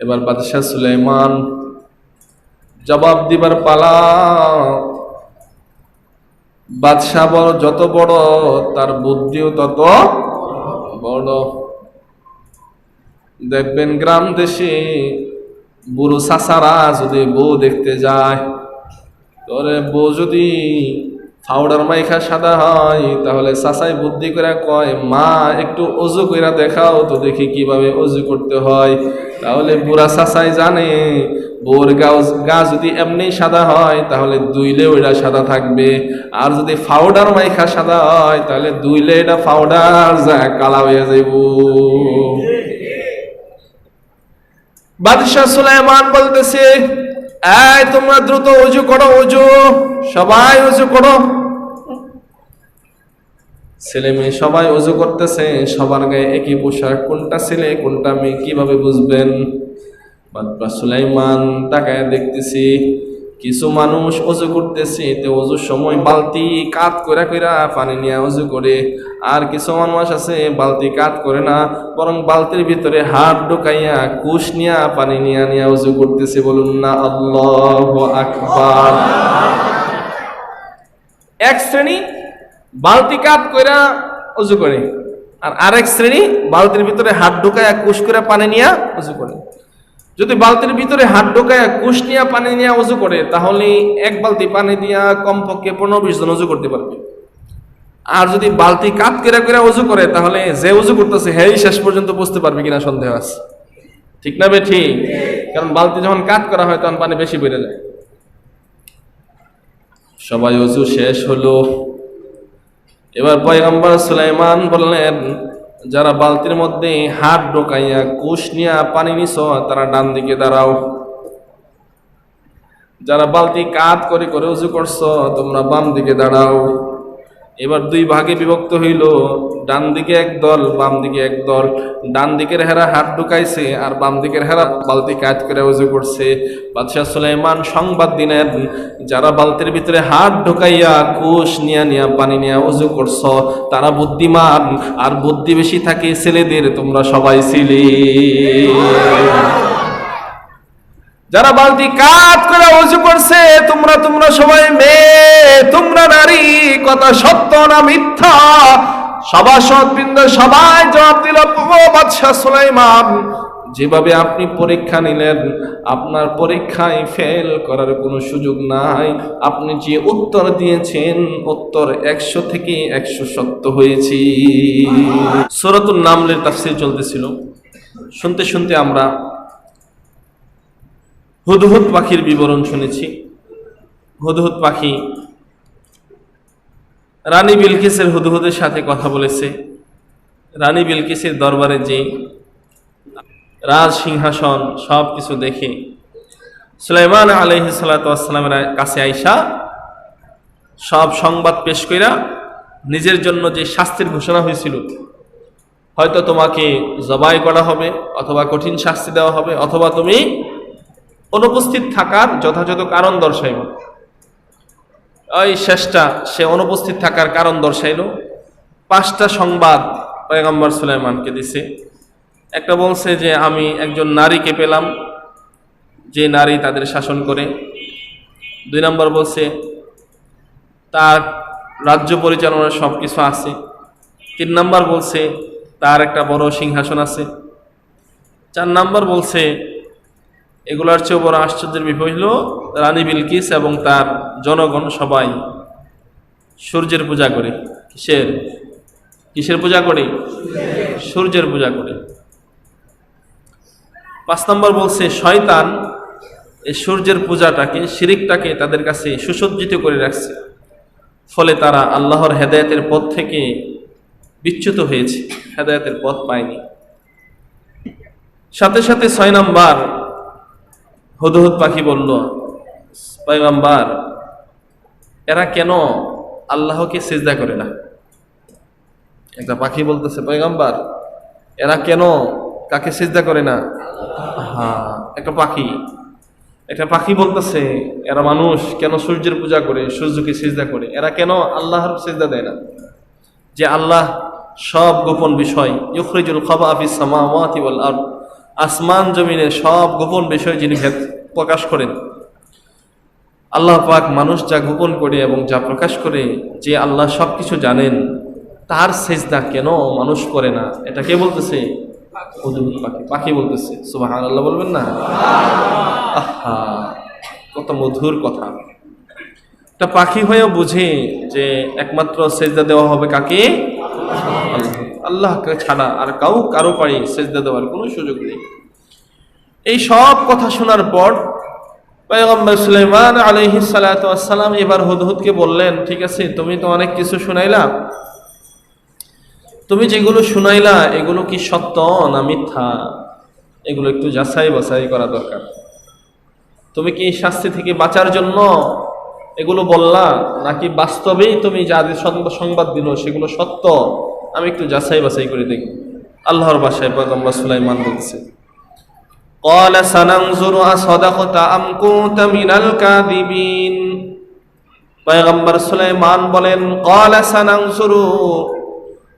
এবার বাদশাহ সুলাইমান জবাব দিবার পালা। বাদশাহ বড় যত বড়, তার বুদ্ধিও তত বড়। দেখবেন গ্রাম দেশে বুড়ো চাচারা যদি বউ দেখতে যায়, তোরে বউ যদি পাউডার মাইখা সাদা হয়, তাহলে চাচাই বুদ্ধি করে কয়, মা একটু অজু কইরা দেখাও তো দেখি কিভাবে অজু করতে হয়। তাহলে বুড়া চাচাই জানে বউর গা যদি এমনি সাদা হয় তাহলে দুইলে ওইটা সাদা থাকবে, আর যদি পাউডার মাইখা সাদা হয় তাহলে দুইলে এটা পাউডার যা কালা হয়ে যাইব। বাদশাহ সুলাইমান বলতেছে, এই তোমরা দ্রুত ওযু করো, ওযু, সবাই ওযু করো। ছেলে মেয়ে সবাই ওযু করতেছে, সবার গায়ে একই পোশাক, কোনটা ছেলে কোনটা মেয়ে কিভাবে বুঝবেন? বাদশাহ সুলাইমান তাকায় দেখতেছি কিছু মানুষ ওযু করতেছে, তে ওযুর সময় বালতি কাত কইরা কইরা পানি নিয়ে ওযু করে, আর কিছু মানুষ আছে বালতি কাত করে না, বরং বালতির ভিতরে হাত ঢুকাইয়া কুশ নিয়া পানি নিয়ে নিয়ে ওযু করতেছে। বলুন না আল্লাহু আকবার। এক শ্রেণী বালতি কাত কইরা ওযু করে, আর আরেক শ্রেণী বালতির ভিতরে হাত ঢুকাইয়া কুশ করে পানি নিয়ে ওযু করে। যদি বালতির ভিতরে হাত ঢোকায় কুশ নিয়া পানি নিয়ে ওযু করে, তাহলে এক বালতি পানি দিয়া কমপক্ষে 15-20 জন ওযু করতে পারবে। আর যদি বালতি কাত করে করে ওযু করে, তাহলে যে ওযু করতেছে হেই শেষ পর্যন্ত বুঝতে পারবে কিনা সন্দেহ আছে। ঠিক না বে ঠিক? কারণ বালতি যখন কাত করা হয় তখন পানি বেশি বেড়ে যায়। সবাই ওযু শেষ হলো। এবার পয়গম্বর সুলাইমান বললেন, যারা বালতির মধ্যে হাত ঢোকাইয়া কুশ নিয়া পানি নিছ তারা ডান দিকে দাঁড়াও। যারা বালতি কাত করে করে উজু করছো তোমরা বাম দিকে দাঁড়াও। এবার দুই ভাগে বিভক্ত হইল, ডান দিকে এক দল, বাম দিকে এক দল। ডান দিকের হেরা হাত ঢুকাইছে আর বাম দিকের হেরা বালতি কাত করে উজু করছে। বাদশাহ সুলাইমান সংবাদ দিলেন, যারা বালতির ভিতরে হাত ঢুকাইয়া কুশ নিয়া নিয়া পানি নিয়া উজু করছো তারা বুদ্ধিমান, আর বুদ্ধি বেশি থাকে ছেলেদের, তোমরা সবাই ছিলে। যারা বালতি কাত করে ওযু করছে তোমরা সবাই মেয়ে, তোমরা নারী। কথা সত্য না মিথ্যা? সভাসদবৃন্দ সবাই জবাব দিল, ও বাদশাহ সুলাইমান, যেভাবে আপনি পরীক্ষা নিলেন আপনার পরীক্ষায় ফেল করার কোনো সুযোগ নাই। আপনি যে উত্তর দিয়েছেন উত্তর 100 থেকে 100 সত্য হয়েছে। সূরাতুন নামলের তাফসীর চলতেছিল, শুনতে শুনতে আমরা হুদহুদ পাখির বিবরণ শুনেছি। হুদহুদ পাখি রানী বিলকিসের হুদহুদের সাথে কথা বলেছে। রানী বিলকিসের দরবারে যে রাজ সিংহাসন সব কিছু দেখে সুলাইমান আলাইহিস সালাতু ওয়াস সালামের কাছে আইসা সব সংবাদ পেশ কইরা নিজের জন্য যে শাস্তির ঘোষণা হয়েছিল, হয়তো তোমাকে জবাই করা হবে, অথবা কঠিন শাস্তি দেওয়া হবে, অথবা তুমি অনুপস্থিত থাকার যথাযথ কারণ দর্শাইব। ওই শেষটা সে অনুপস্থিত থাকার কারণ দর্শাইল। 5টা সংবাদ পয়গম্বর সুলাইমানকে দিছে। একটা বলছে যে আমি একজন নারীকে পেলাম, যে নারী তাদের শাসন করে। 2 নম্বর বলছে তার রাজ্য পরিচালনার সব কিছু আছে। 3 নম্বর বলছে তার একটা বড় সিংহাসন আছে। 4 নম্বর বলছে এগুলার চেয়ে বড় আশ্চর্যের বিষয় হলো রানী বিলকিস এবং তার জনগণ সবাই সূর্যের পূজা করে। কিসের পূজা করে? সূর্যের পূজা করে। 5 নম্বর বলছে শয়তান এই সূর্যের পূজাটাকে, শিরিকটাকে তাদের কাছে সুসজ্জিত করে রাখছে, ফলে তারা আল্লাহর হেদায়েতের পথ থেকে বিচ্যুত হয়েছে, হেদায়েতের পথ পায়নি। সাথে সাথে 6 নম্বর হুদহুদ পাখি বলল, পয়গম্বর এরা কেন আল্লাহকে সিজদা করে না? একটা পাখি বলতেছে, পয়গম্বর এরা কেন কাকে সিজদা করে না? হ্যাঁ, একটা পাখি বলতেছে এরা মানুষ কেন সূর্যের পূজা করে, সূর্যকে সিজদা করে, এরা কেন আল্লাহর সিজদা দেয় না? যে আল্লাহ সব গোপন বিষয়, ইউখরিজুল খাবা ফিস সামাওয়াতি ওয়াল আরদ, আসমান জমিনের সব গোপন বিষয় যিনি প্রকাশ করেন। আল্লাহ পাক মানুষ যা গোপন করে এবং যা প্রকাশ করে, যে আল্লাহ সবকিছু জানেন, তার সেজদা কেন মানুষ করে না? এটা কে বলতেছে? হুদহুদ পাখি। পাখি বলতেছে। সুবহানাল্লাহ বলবেন না? আহা, কত মধুর কথা। একটা পাখি হয়েও বুঝে যে একমাত্র সেজদা দেওয়া হবে কাকে? আল্লাহকে ছাড়া আর কারো পারি সেজদা দেওয়ার কোনো সুযোগ নেই। এই সব কথা শোনার পর পয়গম্বর সুলাইমান আলাইহিস সালাতু ওয়াস সালাম এবার হুদহুদকে বললেন, ঠিক আছে, তুমি তো অনেক কিছু শুনাইলা, তুমি যেগুলো শুনাইলা এগুলো কি সত্য না মিথ্যা? এগুলো একটু যাচাই বাছাই করা দরকার। তুমি কি শাস্তি থেকে বাঁচার জন্য এগুলো বললা, নাকি বাস্তবেই তুমি যা সংবাদ দিল সেগুলো সত্য? আমি একটু যাচাই বাছাই করে দেখব। আল্লাহর ভাষায় পয়গম্বর সুলাইমান বলছে, قال سننظر أصدقت أم كنت من الكاذبين। পয়গম্বর সুলাইমান বলেন, قال سننظر,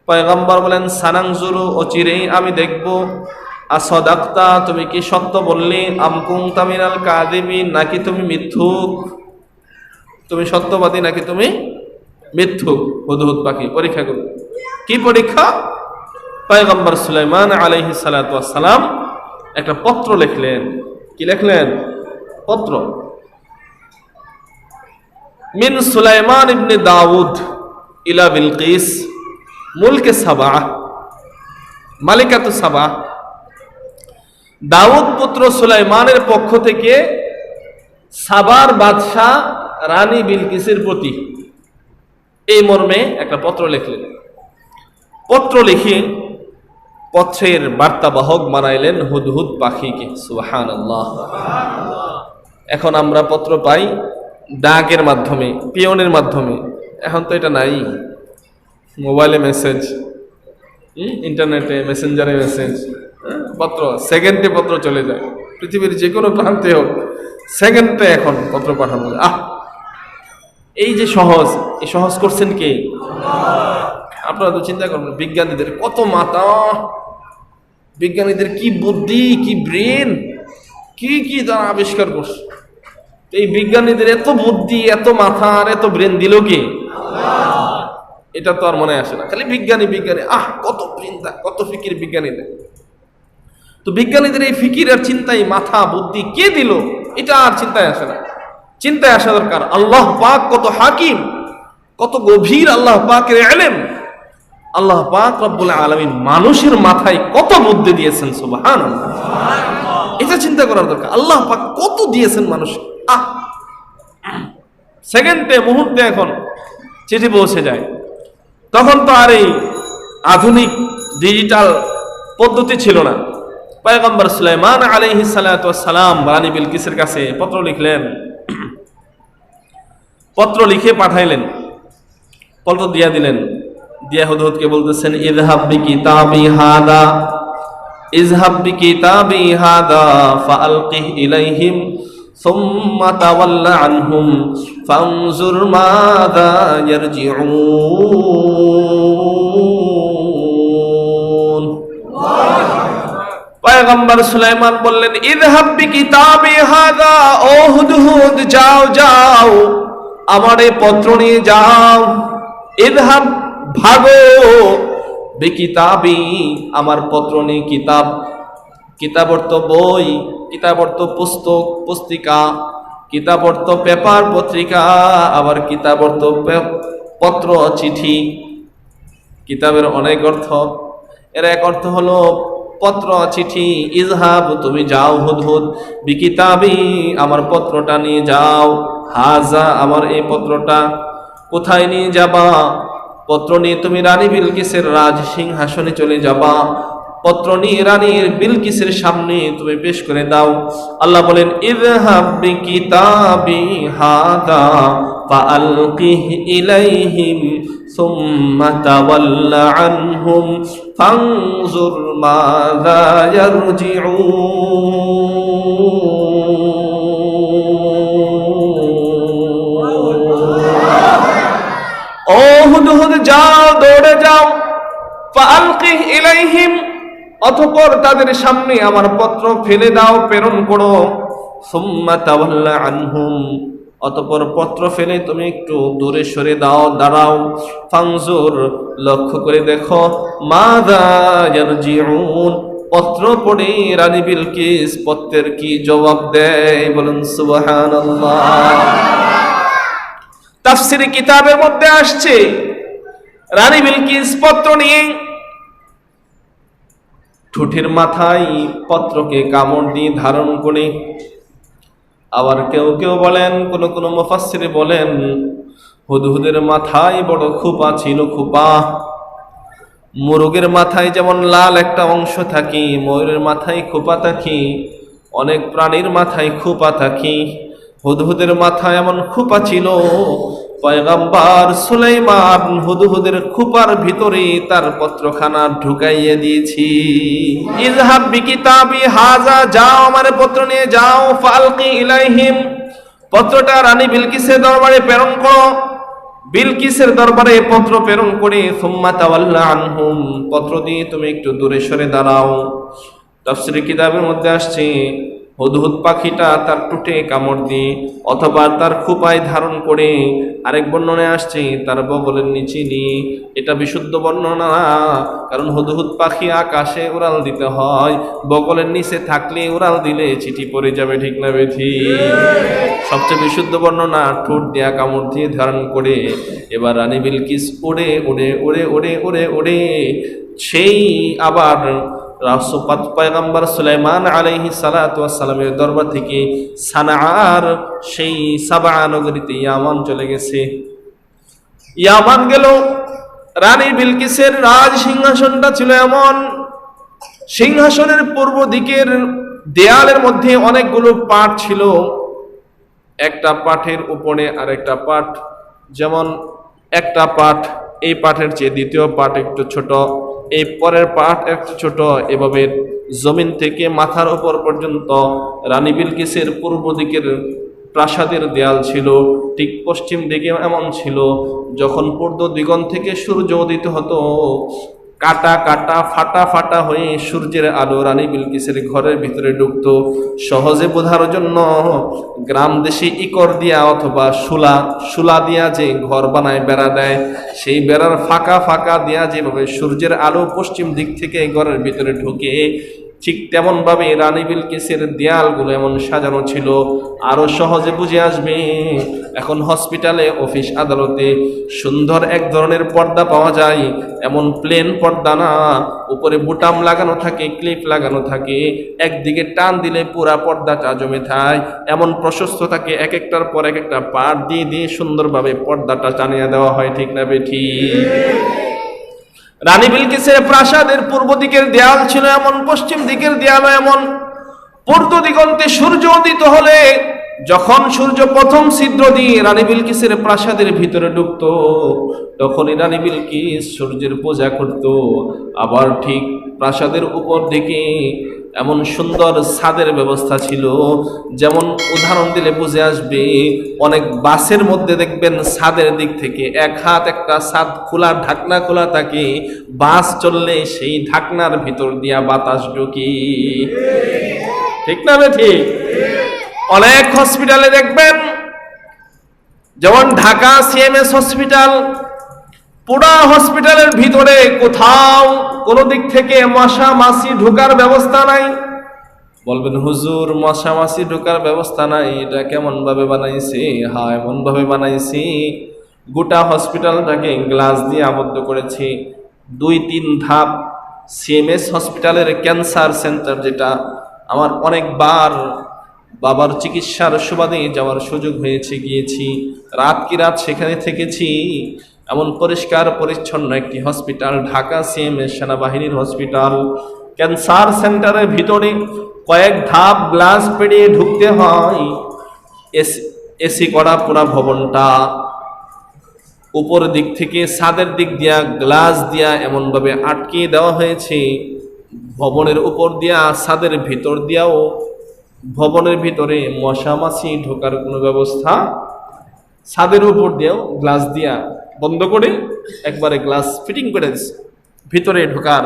পয়গম্বর বলেন সানাংজুরু, অচিরেই আমি দেখব, আসদাক্তা, তুমি কি সত্য বললে, আম কুনতা মিনাল কাযিবিন, নাকি তুমি মিথ্যুক। তুমি সত্যবাদী নাকি তুমি মিথ্যুক। হুদহুদ পাখি পরীক্ষা করবে। কি পরীক্ষা? পয়গম্বর সুলাইমান আলাইহিস সালাতু ওয়াস সালাম একটা পত্র লিখলেন। কি লিখলেন? পত্র। মিন সুলাইমান ইবনে দাউদ ইলা বিলকিস মুলকে সাবা, মালিকাতু সাবা। দাউদ পুত্র সুলাইমানের পক্ষ থেকে সাবার বাদশাহ রানী বিলকিসের প্রতি, এই মর্মে একটা পত্র লিখলেন। পত্র লিখে পত্রের বার্তাবাহক বানাইলেন হুদহুদ পাখিকে। সুবহানাল্লাহ। এখন আমরা পত্র পাই ডাকের মাধ্যমে, পিয়নের মাধ্যমে। এখন তো এটা নাই। মোবাইলে মেসেজ, ইন্টারনেটে মেসেঞ্জারে মেসেজ, পত্র সেকেন্ডে পত্র চলে যায়। পৃথিবীর যে কোনো প্রান্তে হোক, সেকেন্ডে এখন পত্র পাঠানো যায়। এই যে সহজ, এই সহজ করছেন কে? আপনারা তো চিন্তা করবেন, বিজ্ঞানীদের কত মাথা, বিজ্ঞানীদের কি বুদ্ধি, কি ব্রেন, কি কি তারা আবিষ্কার করছে। এই বিজ্ঞানীদের এত বুদ্ধি, এত মাথা আর এত ব্রেন দিল কে? এটা তো আর মনে আসে না। খালি বিজ্ঞানী বিজ্ঞানী, কত চিন্তা, কত ফিকির বিজ্ঞানীদের। তো বিজ্ঞানীদের এই ফিকির আর চিন্তায় মাথা বুদ্ধি কে দিল, এটা আর চিন্তায় আসে না। চিন্তায় আসা দরকার আল্লাহ পাক কত হাকিম, কত গভীর আল্লাহ পাকের ইলম। আল্লাহ পাক রব্বুল আলামিন মানুষের মাথায় কত বুদ্ধি দিয়েছেন। সুবহানাল্লাহ। এটা চিন্তা করার দরকার। আল্লাহ পাক কত দিয়েছেন মানুষ। সেকেন্ডে, মুহূর্তে এখন চিঠি পৌঁছে যায়। তখন তো আর এই আধুনিক ডিজিটাল পদ্ধতি ছিল না। পয়গম্বর সুলাইমান আলাইহিস সালাতু ওয়াস সালাম রানী বিলকিসের কাছে পত্র লিখলেন। পত্র লিখে পাঠাইলেন, পত্র দিয়া দিলেন। দিয়া হুদহুদকে বলতেছেন, ইযহাব বিকিতাবি হাদা, ইযহাব বিকিতাবি হাদা ফাআলকিহ ইলাইহিম সুম্মা তাওয়াল্লা আনহুম ফানজুর মাযা ইয়ারজিউন। পয়গম্বর সুলাইমান বললেন, ইযহাব বিকিতাবি হাদা, ও হুদহুদ যাও যাও, আমার এই পত্র নিয়ে যাও। ইযহাব, ভাগো, বিকিতাবি, আমার পত্র নিয়ে। কিতাব, কিতাব অর্থ বই, কিতাব অর্থ পুস্তক পুস্তিকা, কিতাব অর্থ পেপার পত্রিকা, আবার কিতাব অর্থ পত্র চিঠি। কিতাবের অনেক অর্থ, এর এক অর্থ হলো পত্র চিঠি। ইযহাব, তুমি যাও হুদহুদ, বিকিতাবি, আমার পত্রটা নিয়ে যাও। হাজা, আমার এই পত্রটা। কোথায় নিয়ে যাবা? পত্র নিয়ে তুমি রানী বিলকিসের রাজ সিংহাসনে চলে যাবা। পত্র নিয়ে রানী বিলকিসের সামনে তুমি পেশ করে দাও। আল্লাহ বলেন, ইযহাব বিকিতাবি হাদা ফাআলকিহ ইলাইহিম সুম্মা তাওয়াল্লা আনহুম ফানজুর মাযা ইয়ারজিউন। ও হুদহুদ যাও, দৌড়ে যাও। ফাআলকিহ ইলাইহিম, অতঃপর তাদের সামনে আমার পত্র ফেলে দাও, প্রেরণ করো। সুম্মা তাওয়াল্লা আনহুম, অতঃপর পত্র ফেলে তুমি একটু দূরে সরে দাও, দাঁড়াও। ফানজুর, লক্ষ্য করে দেখো, মাযা ইয়ারজিউন, পত্র পড়ে রানী বিলকিস পত্রের কি জবাব দেয়। বলুন সুবহানাল্লাহ। তাফসীরে কিতাবের মধ্যে আসছে, রানী বিলকিস পত্র নিয়ে ঠোঁটের মাথায় পত্রকে কামড় দিয়ে ধারণ করে, আবার কেউ কেউ বলেন, কোন মুফাসসির বলেন, হুদহুদের মাথায় বড় খোপা ছিল, খোপা। মুরগের মাথায় যেমন লাল একটা অংশ থাকে, ময়ূরের মাথায় খোপা থাকে, অনেক প্রাণীর মাথায় খোপা থাকে, হুদহুদের মাথায় এমন খোপা ছিল। পয়গম্বর সুলাইমান হুদহুদের খোপার ভিতরে তার পত্রখানা ঢুকাইয়ে দিয়েছি। ইযহাব বিকিতাবি হাযা, যাও আমার পত্র নিয়ে যাও, ফালকি ইলাইহিম, পত্রটা রানী বিলকিসের দরবারে প্রেরণ করো। বিলকিসের দরবারে পত্র প্রেরণ করে, সুম্মা তাওয়াল্লা আনহুম, পত্র দিয়ে তুমি একটু দূরে সরে দাঁড়াও। তাফসীরে কিতাবের মধ্যে আসছে, হুদহুদ পাখিটা তার টুটে কামড় দিয়ে অথবা তার খোপায় ধারণ করে, আরেক বর্ণনায় আসছে তার বগলের নিচে নিয়ে। এটা বিশুদ্ধ বর্ণনা, কারণ হুদহুদ পাখি আকাশে উড়াল দিতে হয়, বগলের নিচে থাকলে উড়াল দিলে চিঠি পড়ে যাবে, ঠিক না বেঠিক? সবচেয়ে বিশুদ্ধ বর্ণনা, ঠোঁট দিয়া কামড় দিয়ে ধারণ করে। এবার রানী বিলকিস উড়ে উড়ে উড়ে উড়ে উড়ে উড়ে সেই আবার পয়গম্বর সুলাইমান আলাইহিস সালাতু ওয়াস সালামের দরবার থেকে সানাআর সেই সাবা নগরীতে ইয়ামান চলে গেছে। ইয়ামান গেল, রানী বিলকিসের রাজ সিংহাসনটা ছিল এমন, সিংহাসনের পূর্ব দিকের দেয়ালের মধ্যে অনেকগুলো পাট ছিল, একটা পাঠের উপরে আরেকটা পাঠ, যেমন একটা পাঠ এই পাঠের চেয়ে দ্বিতীয় পাঠ একটু ছোট, এই পরের পাঠ একটু ছোট, এভাবে জমিন থেকে মাথার উপর পর্যন্ত রানী বিলকিসের পূর্ব দিকের প্রাসাদের দেয়াল ছিল। ঠিক পশ্চিম দিকে এমন ছিল, যখন পূর্ব দিগন্ত থেকে সূর্য উদিত হতো, কাটা কাটা ফাটা ফাটা হয়ে সূর্যের আলো রানী বিলকিসের ঘরের ভিতরে ঢুকতো। সহজে বোঝার জন্য গ্রাম দেশে ইকর দিয়া অথবা শুলা দিয়া যে ঘর বানায়, বেড়া দেয়, সেই বেড়ার ফাঁকা ফাঁকা দিয়া যেভাবে সূর্যের আলো পশ্চিম দিক থেকে ঘরের ভিতরে ঢুকে, ঠিক তেমন ভাবে রানী বিলকিসের দেয়ালগুলো এমন সাজানো ছিল। আরো সহজে বুঝে আসবে, এখন হসপিটালে, অফিস আদালতে সুন্দর এক ধরনের পর্দা পাওয়া যায়, এমন প্লেন পর্দা না, উপরে বুটাম লাগানো থাকে, ক্লিপ লাগানো থাকে, একদিকে টান দিলে পুরা পর্দাটা জমে থাকে, এমন প্রশস্ত থাকে, এক একটার পর এক একটা পাট দিয়ে দিয়ে সুন্দরভাবে পর্দাটা টানিয়ে দেওয়া হয়, ঠিক না বেঠিক? রানী বিলকিসের প্রাসাদের পূর্ব দিকের দেয়াল ছিল এমন, পশ্চিম দিকের দেয়াল এমন। পূর্ব দিগন্তে সূর্য উদিত হলে, যখন সূর্য প্রথম ছিদ্র দিয়ে রানী বিলকিসের প্রাসাদের ভিতরে ঢুকতো, তখনই রানী বিলকিস সূর্যের পূজা করত। আবার ঠিক প্রাসাদের উপর দিকে এমন সুন্দর ছাদের ব্যবস্থা ছিল, যেমন উদাহরণ দিলে বুঝে আসবে, অনেক বাসের মধ্যে দেখবেন ছাদের দিক থেকে এক হাত একটা ছাদ খোলা, ঢাকনা খোলা থাকে, বাস চললে সেই ঢাকনার ভিতর দিয়া বাতাস ঢুকি, ঠিক না ঠিক? অনেক হসপিটালে দেখবেন, যেমন ঢাকা সিএমএস হসপিটাল, পুরা হসপিটালের ভিতরে কোথাও কোনো দিক থেকে মশা মাছি ঢোকার ব্যবস্থা নাই। বলবেন হুজুর, মশা মাছি ঢোকার ব্যবস্থা নাই, এটা কেমন ভাবে বানাইছে? হ্যাঁ, এমন ভাবে বানাইছি, গোটা হসপিটালটাকে গ্লাস দিয়ে আবদ্ধ করেছি। 2-3 ধাপ সিএমএস হসপিটালের ক্যান্সার সেন্টার, যেটা আমার অনেকবার বাবার চিকিৎসার সুবাদে যাওয়ার সুযোগ হয়েছে, গিয়েছি, রাত কি রাত সেখানে থেকেছি। এমন পরিষ্কার পরিচ্ছন্ন একটি হসপিটাল, ঢাকা সিএমএস সেনাবাহিনীর হসপিটাল। ক্যান্সার সেন্টারের ভিতরে কয়েক ধাপ গ্লাস পেরিয়ে ঢুকতে হয়। এসি করা পুরা ভবনটা, উপর দিক থেকে ছাদের দিক দিয়া গ্লাস দিয়া এমন ভাবে আটকে দেওয়া হয়েছে, ভবনের উপর দিয়া ছাদের ভিতর দিয়াও ভবনের ভিতরে মশা মাছি ঢোকার কোনো ব্যবস্থা, ছাদের উপর দিয়েও গ্লাস দিয়া বন্ধ করে একবারে গ্লাস ফিটিং করে দিচ্ছে ভিতরে ঢোকার।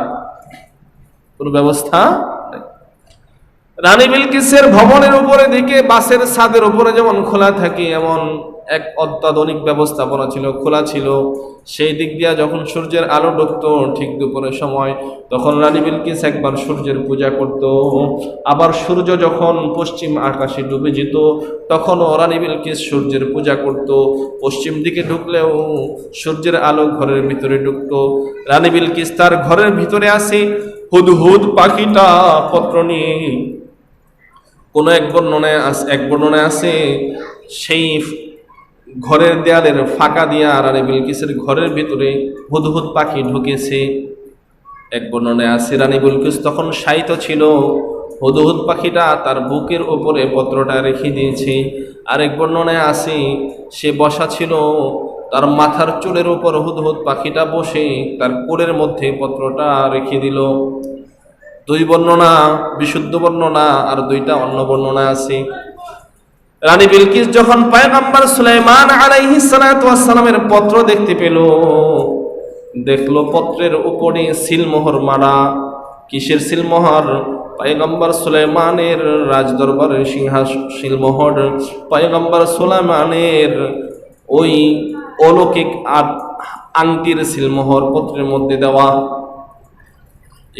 কোনো ব্যবস্থা নেই। রানী বিলকিসের ভবনের উপরে দিকে বাসের ছাদের উপরে যেমন খোলা থাকে, এমন এক অত্যাধুনিক ব্যবস্থাপনা ছিল, খোলা ছিল। সেই দিক দিয়ে যখন সূর্যের আলো ঢুকতো ঠিক দুপুরের সময়, তখন রানী বিলকিস একবার সূর্যের পূজা করত। আবার সূর্য যখন পশ্চিম আকাশে ডুবে যেত, তখনও রানী বিলকিস সূর্যের পূজা করত। পশ্চিম দিকে ঢুকলেও সূর্যের আলো ঘরের ভিতরে ঢুকতো। রানী বিলকিস তার ঘরের ভিতরে আসে, হুদহুদ পাখিটা পত্র নিয়ে। কোন এক বর্ণনায় আছে সেই ঘরের দেয়ালের ফাঁকা দিয়া রানী বিলকিসের ঘরের ভিতরে হুদহুদ পাখি ঢুকেছে। এক বর্ণনায় আছে রানী বিলকিস তখন শায়িত ছিল, হুদহুদ পাখিটা তার বুকের উপরে পত্রটা রেখে দিয়েছে। আরেক বর্ণনায় আছে সে বসা ছিল, তার মাথার চুলের উপর হুদহুদ পাখিটা বসে তার কোলের মধ্যে পত্রটা রেখে দিল। দুই বর্ণনা বিশুদ্ধ বর্ণনা, আর দুইটা অন্য বর্ণনা আছে। রানী বিলকিস যখন পয়গম্বর সুলাইমান আলাইহিস সালাতু ওয়াস সালামের পত্র দেখতে পেল, দেখলো পত্রের উপরে সিলমোহর মারা। কিসের সিলমোহর? পয়গম্বর সুলাইমানের রাজদরবারের সিংহাসন সিলমোহর, পয়গম্বর সুলাইমানের ওই অলৌকিক আংটির সিলমোহর পত্রের মধ্যে দেওয়া।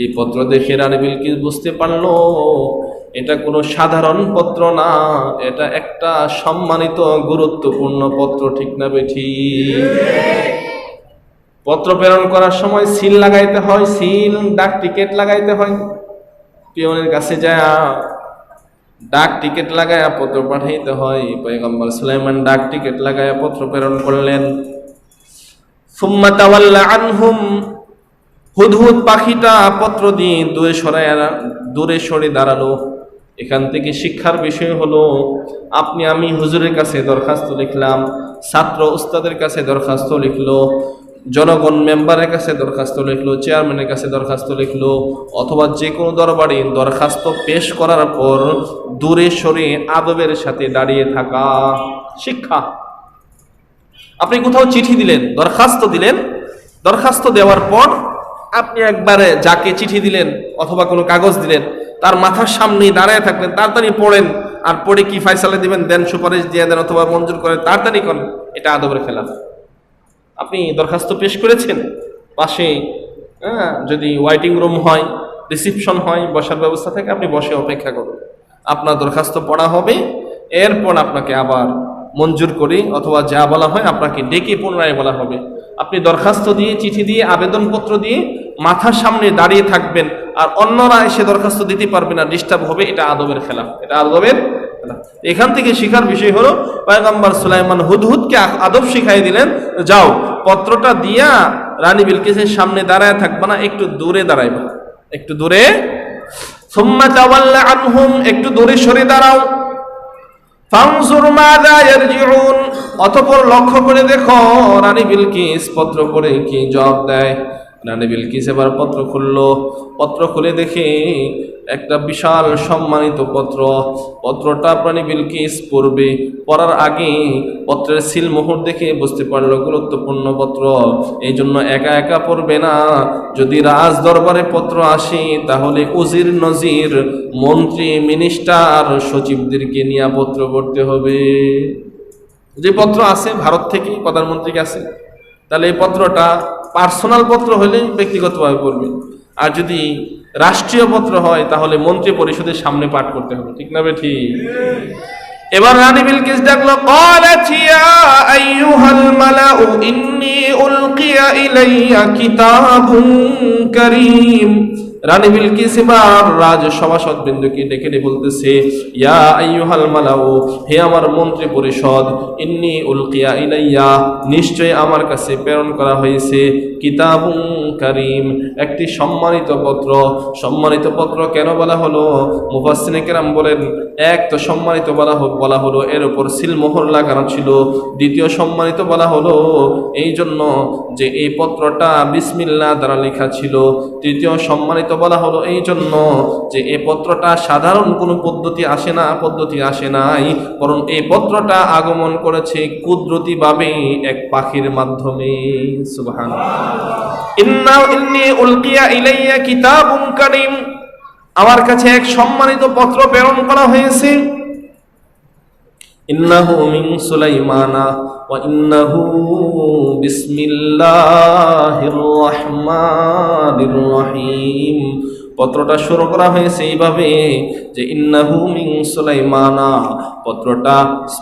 এই পত্র দেখে রানী বিলকিস বুঝতে পারলো এটা কোনো সাধারণ পত্র না, এটা একটা সম্মানিত গুরুত্বপূর্ণ পত্র। ঠিক না বেঠি? পত্র প্রেরণ করার সময় সিল লাগাইতে হয়, সিল ডাক টিকিট লাগাইতে হয়। পিয়নের কাছে যায় ডাক টিকিট লাগায়া পত্র পাঠাইতে হয়। পয়গম্বর সুলাইমান ডাক টিকিট লাগায়া পত্র প্রেরণ করলেন। সুম্মা তাওয়াল্লা আনহুম, হুদহুদ পাখিটা পত্র দিয়ে দূরে সরে দাঁড়ালো। এখান থেকে শিক্ষার বিষয় হলো, আমি হুজুরের কাছে দরখাস্ত লিখলাম, ছাত্র উস্তাদের কাছে দরখাস্ত লিখলো, জনগণ মেম্বারের কাছে দরখাস্ত লিখলো, চেয়ারম্যানের কাছে দরখাস্ত লিখলো, অথবা যে কোনো দরবারে দরখাস্ত পেশ করার পর দূরে সরে আদবের সাথে দাঁড়িয়ে থাকা শিক্ষা। আপনি কোথাও চিঠি দিলেন, দরখাস্ত দিলেন, দরখাস্ত দেওয়ার পর আপনি একবারে যাকে চিঠি দিলেন অথবা কোনো কাগজ দিলেন তার মাথার সামনে দাঁড়ায় থাকবেন, তাড়াতাড়ি পড়েন, আর পড়ে কি ফায়সালা দিবেন দেন, সুপারিশ দিয়ে দেন অথবা মঞ্জুর করেন, তাড়াতাড়ি করেন। এটা আদবের খেলাফ। আপনি দরখাস্ত পেশ করেছেন, পাশে যদি ওয়াইটিং রুম হয়, রিসিপশন হয়, বসার ব্যবস্থা থাকে, আপনি বসে অপেক্ষা করুন। আপনার দরখাস্ত পড়া হবে, এরপর আপনাকে আবার মঞ্জুর করে অথবা যা বলা হয় আপনাকে ডেকে পুনরায় বলা হবে। আপনি দরখাস্ত দিয়ে, চিঠি দিয়ে, আবেদনপত্র দিয়ে মাথার সামনে দাঁড়িয়ে থাকবেন, আর অন্যরা এসে দরখাস্ত দিতে পারবে না, ডিস্টার্ব হবে। এটা আদবের খেলাফ, এটা আদবের খেলাফ। এখান থেকে শিখার বিষয় হলো, পয়গম্বর সুলাইমান হুদহুদকে আদব শিখাই দিলেন, যাও পত্রটা দিয়া রানী বিলকিসের সামনে দাঁড়ায় থাকবা না, একটু দূরে দাঁড়াইবা, একটু দূরে। সুম্মা তাওয়াল্লা আনহুম, একটু দূরে সরে দাঁড়াও। ফানজুর মাযা ইয়ারজিউন, অতঃপর লক্ষ্য করে দেখো রানী বিলকিস পত্র পড়ে কি জবাব দেয়। রানী বিলকিস এবার পত্র খুললো, পত্র খুলে দেখে একটা বিশাল সম্মানিত পত্র। পত্রটা রানী বিলকিস পড়বে, পড়ার আগে পত্রের সিলমোহর দেখে বুঝতে পারলো গুরুত্বপূর্ণ পত্র। এই জন্য একা একা পড়বে না, যদি রাজ দরবারে পত্র আসে তাহলে উজির নজির, মন্ত্রী, মিনিস্টার, সচিবদেরকে নিয়ে পত্র পড়তে হবে। যে পত্র আছে ভারত থেকে প্রধানমন্ত্রীর কাছে, তাহলে এই পত্রটা পার্সোনাল পত্র হলে ব্যক্তিগতভাবে পড়বে, আর যদি রাষ্ট্রীয় পত্র হয় তাহলে মন্ত্রী পরিষদের সামনে পাঠ করতে হবে। ঠিক না বেঠি? এবার রানী বিলকিস ডাকলো, ক্বালাত ইয়া আইয়ুহাল মালাউ ইন্নী উলকিয়া ইলাইয়া কিতাবুন কারীম। রানী বিলকিস এবার রাজ সভাসদ বিন্দুকে ডেকে বলতেছে, ইয়া আইয়ুহাল মালাউ, হে আমার মন্ত্রী পরিষদ, ইন্নী উলকিয়া ইলাইয়া, নিশ্চয় আমার কাছে প্রেরণ করা হয়েছে, কিতাবুন কারীম, একটি সম্মানিত পত্র। সম্মানিত পত্র কেন বলা হলো? মুফাসসিরিনে কেরাম বলেন, এক তো সম্মানিত বলা হলো এর উপর সিলমোহর লাগানো ছিল, দ্বিতীয় সম্মানিত বলা হলো এই জন্য যে এই পত্রটা বিসমিল্লাহ দ্বারা লেখা ছিল, তৃতীয় সম্মানিত বলা হলো এই জন্য যে এই পত্রটা সাধারণ কোনো পদ্ধতি আসে নাই, বরং এই পত্রটা আগমন করেছে কুদরতি ভাবে এক পাখির মাধ্যমে। সুবহানাল্লাহ। ইন্নী উলকিয়া ইলাইয়া কিতাবুন কারীম, আমার কাছে এক সম্মানিত পত্র প্রেরণ করা হয়েছে। ইন্নাহু মিন সুলাইমানা ওয়া ইন্নাহু বিসমিল্লাহির রহমানির রহিম। পত্রটা শুরু করা হয়েছে এইভাবে যে ইন্নাহু মিন সুলাইমানা, পত্রটা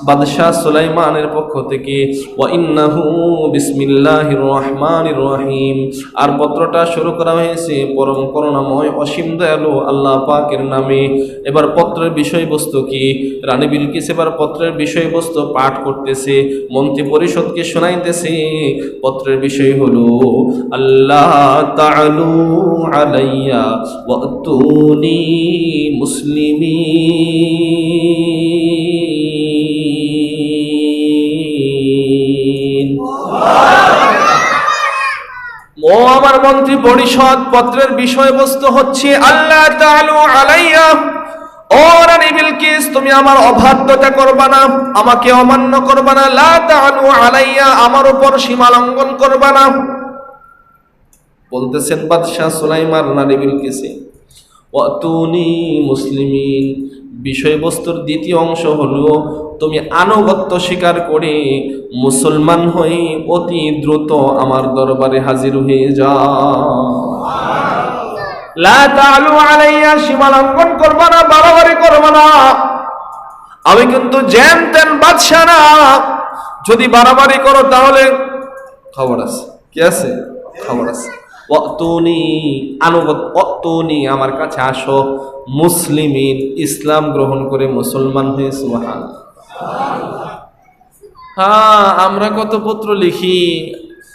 বাদশাহ সুলাইমানের পক্ষ থেকে, ওয়া ইন্নাহু বিসমিল্লাহির রহমানির রহিম, আর পত্রটা শুরু করা হয়েছে পরম করুণাময় অসীম দয়ালু আল্লাহ পাকের নামে। এবার পত্রের বিষয়বস্তু কি? রানী বিলকিস এবার পত্রের বিষয়বস্তু পাঠ করতেছে, মন্ত্রী পরিষদকে শোনাইতেছে। পত্রের বিষয় হলো আল্লাহ তাআলু আলাইয়া ওয়াতুনি মুসলিমিন। ও আমার মন্ত্রী পরিষদ, পত্রের বিষয়বস্তু হচ্ছে আল্লাহ তাআলু আলাইয়া, ও রানী বিলকিস তুমি আমার অবাধ্যতা করবা না, আমাকে অমান্য করবা না। লা তাআলু আলাইয়া, আমার উপর সীমা লঙ্ঘন করবা না। বলতেছেন বাদশাহ সুলাইমান রানী বিলকিসে, ওয়াতুনি মুসলিমিন। বিষয়বস্তুর দ্বিতীয় অংশ হলো তুমি আনুগত্য স্বীকার করে মুসলমান হয়ে অতি দ্রুত আমার দরবারে হাজির হয়ে যাও। লা তাআলু আলাইয়া, সীমা লঙ্ঘন করবা না, বাড়াবাড়ি করবা না। আমি কিন্তু জ্যান তেন বাদশা না, যদি বাড়াবাড়ি করো তাহলে খবর আছে। কি আছে? খবর আছে। ওয়াতুনি, ওয়াতুনি আমার কাছে আসো, মুসলিমিন, ইসলাম গ্রহণ করে মুসলমান হয়ে। সুবহানাল্লাহ। হ্যাঁ, আমরা কত পত্র লিখি,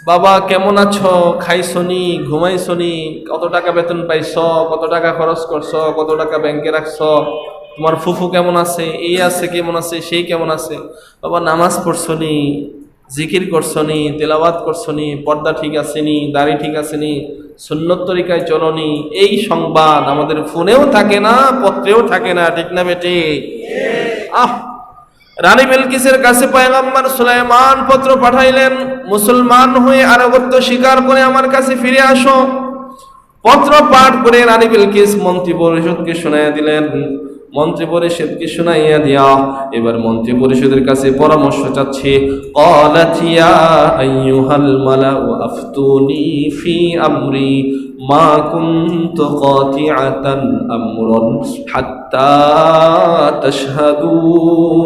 বাবা কেমন আছো, খাইছনি, ঘুমাইছনি, কত টাকা বেতন পাইছ, কত টাকা খরচ করছো, কত টাকা ব্যাংকে রাখছো, তোমার ফুফু কেমন আছে, এই আছে কেমন আছে, সেই কেমন আছে, বাবা নামাজ পড়ছনি, জিকির করছনি, তেলাওয়াত করছনি, পর্দা ঠিক আসেনি, দাড়ি ঠিক আসেনি, সুন্নত তরিকায় চলনি। এই সংবাদ আমাদের ফোনেও থাকে না, পত্রেও থাকে না, ঠিক না বেটে? রানী বিলকিসের কাছে পয়গম্বর সুলাইমান পত্র পাঠাইলেন, মুসলমান হয়ে আনুগত্য স্বীকার করে আমার কাছে ফিরে আসো। পত্র পাঠ করে রানী বিলকিস মন্ত্রী পরিষদকে শোনাইয়া দিলেন। মন্ত্রী পরিষদকে শোনাইয়া দিয়া এবার মন্ত্রী পরিষদের কাছে পরামর্শ চাচ্ছে। ক্বালাত ইয়া আইয়ুহাল মালাউ আফতুনি ফি আমরি মা কুনতু কাতিআতান আমরান হাত্তা তাশহাদুন।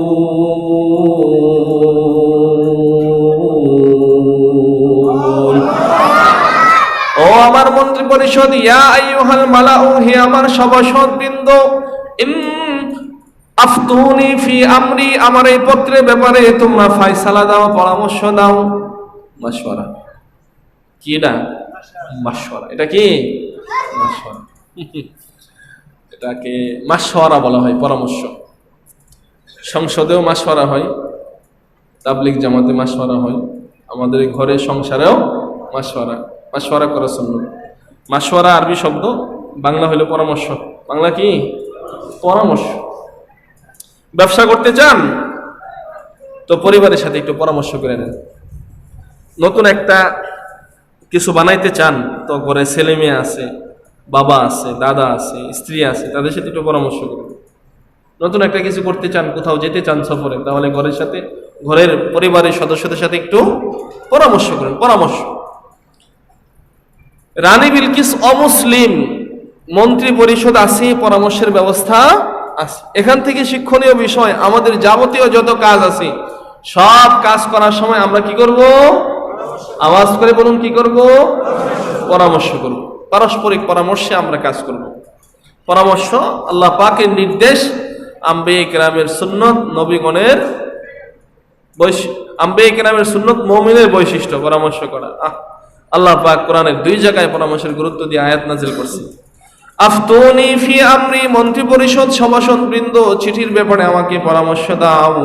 ও আমার মন্ত্রী পরিষদ, ইয়া আইয়ুহাল মালাউ, হে আমার সভাসদবৃন্দ, আফতুনি ফি আমরি, আমার এই পত্রের ব্যাপারে তোমরা ফয়সালা দাও, পরামর্শ দাও। মাশওয়ারা কি? না মাশওয়ারা, এটা কি মাশওয়ারা? এটাকে মাশওয়ারা বলা হয়, পরামর্শ। সংসদেও মাশওয়ারা হয়, তাবলিগ জামাতে মাশওয়ারা হয়, আমাদের ঘরে সংসারেও মাশওয়ারা। মাশওয়ারা করা সুন্নাত। মাশওয়ারা আরবি শব্দ, বাংলা হলো পরামর্শ। বাংলা কি? পরামর্শ। ব্যবসা করতে চান তো পরিবারের সাথে একটু পরামর্শ করে নেন। নতুন একটা কিছু বানাইতে চান তো ঘরে ছেলে মেয়ে আছে, বাবা আছে, দাদা আছে, স্ত্রী আছে, তাদের সাথে একটু পরামর্শ করুন। নতুন একটা কিছু করতে চান, কোথাও যেতে চান সফরে, তাহলে ঘরের সাথে, ঘরের পরিবারের সদস্যদের সাথে একটু পরামর্শ করেন। পরামর্শ। রানী বিলকিস অমুসলিম, মন্ত্রী পরিষদ আছে, পরামর্শের ব্যবস্থা আছে। এখান থেকে শিক্ষণীয় বিষয়, আমাদের যাবতীয় যত কাজ আছে সব কাজ করার সময় আমরা কি করব? আওয়াজ করে বলুন, কি করব? পরামর্শ করব। পারস্পরিক পরামর্শে আমরা কাজ করব। পরামর্শ আল্লাহ পাকের নির্দেশ, আম্বিয়া কিরামের সুন্নত, নবীগণের আম্বিয়া কিরামের সুন্নত, মুমিনের বৈশিষ্ট্য পরামর্শ করা। আল্লাহ পাক কোরআনের 2 জায়গায় পরামর্শের গুরুত্ব দিয়ে আয়াত নাযিল করছে। আফতুনি ফি আমরি, মন্ত্রী পরিষদ সভাসদবৃন্দ, চিঠির ব্যাপারে আমাকে পরামর্শ দাও।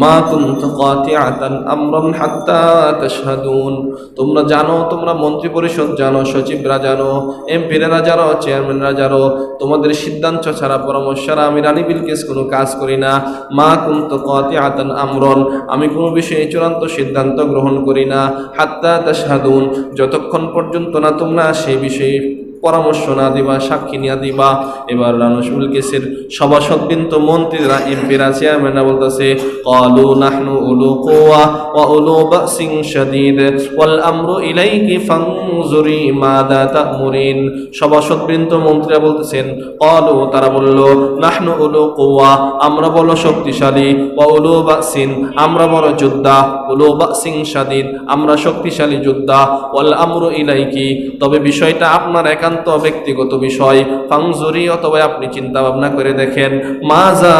মা কুনতু কাতিআতান আমরান হাত্তা তাশহাদুন, তোমরা জানো, তোমরা মন্ত্রী পরিষদ জানো, সচিবরা জানো, এমপিরা জানো, চেয়ারম্যানরা জানো, তোমাদের সিদ্ধান্ত ছাড়া, পরামর্শ ছাড়া আমি রানী বিলকিস কোনো কাজ করি না। মা কুনতু কাতিআতান আমরান, আমি কোনো বিষয়ে চূড়ান্ত সিদ্ধান্ত গ্রহণ করি না। হাত্তা তাশহাদুন, যতক্ষণ পর্যন্ত না তোমরা সেই বিষয়ে পরামর্শ না দিবা, সাক্ষী নিয়ে দিবা। এবার রানু বিলকিসের সভাসদবৃন্দ, মন্ত্রীরা, এমপিরা, চেয়ারম্যানরা বলতেছে, ক্বালু নাহনু উলু কুওয়া ওয়া উলু বাসিন শাদীদ ওয়াল আমরু ইলাইকি ফানজুরি মাযা তা'মুরিন। সভাসদবৃন্দ, মন্ত্রীরা বলতেছেন, ক্বালু, তারা বলল, নাহনু উলু কুওয়া, আমরা বড় শক্তিশালী, ওয়া উলু বাসিন, আমরা বড় যোদ্ধা, উলু বাসিন শাদীদ, আমরা শক্তিশালী যোদ্ধা, ওয়াল আমরু ইলাইকি, তবে বিষয়টা আপনার একান্ত ব্যক্তিগত বিষয়, ফানজুরি, অথবা আপনি চিন্তা ভাবনা করে দেখেন, মাযা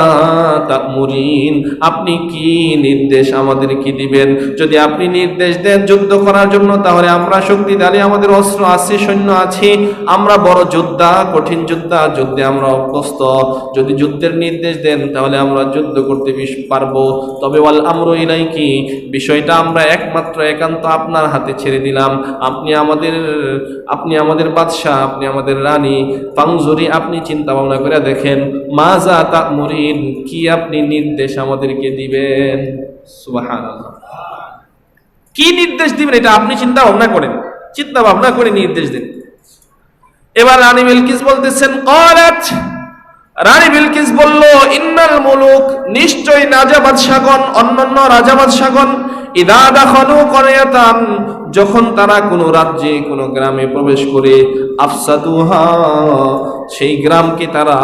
তা'মুরিন, আপনি কি নির্দেশ আমাদের কি দিবেন। যদি আপনি নির্দেশ দেন যুদ্ধ করার জন্য, তাহলে আমরা শক্তিশালী, আমাদের অস্ত্র আছে, সৈন্য আছে, আমরা বড় যোদ্ধা, কঠিন যোদ্ধা, যুদ্ধে আমরা অভ্যস্ত। যদি যুদ্ধের নির্দেশ দেন তাহলে আমরা যুদ্ধ করতে পারবো। তবে ওয়াল আমরু ইলাইকি, বিষয়টা আমরা একমাত্র একান্ত আপনার হাতে ছেড়ে দিলাম। আপনি আমাদের বাদশাহ, আপনি আমাদের রানী। ফানজুরি, আপনি চিন্তা ভাবনা করে দেখেন, মাযা তা'মুরিন, কি আপনি নির্দেশ আমাদেরকে দিবেন। সুবহানাল্লাহ, কি নির্দেশ দিবেন এটা আপনি চিন্তা ভাবনা করেন, চিন্তা ভাবনা করে নির্দেশ দিন। এবার রানী বিলকিস বলতেছেন, ক্বালাত, রানী বিলকিস বলল, ইন্নাল মুলুক, নিশ্চয় রাজা বাদশাগণ, অন্যান্য রাজা বাদশাগণ, ইদা দাখালু ক্বরিয়াতান, যখন তারা কোনো রাজ্যে, কোনো গ্রামে প্রবেশ করে, আফসাদুহা, সেই গ্রামকে তারা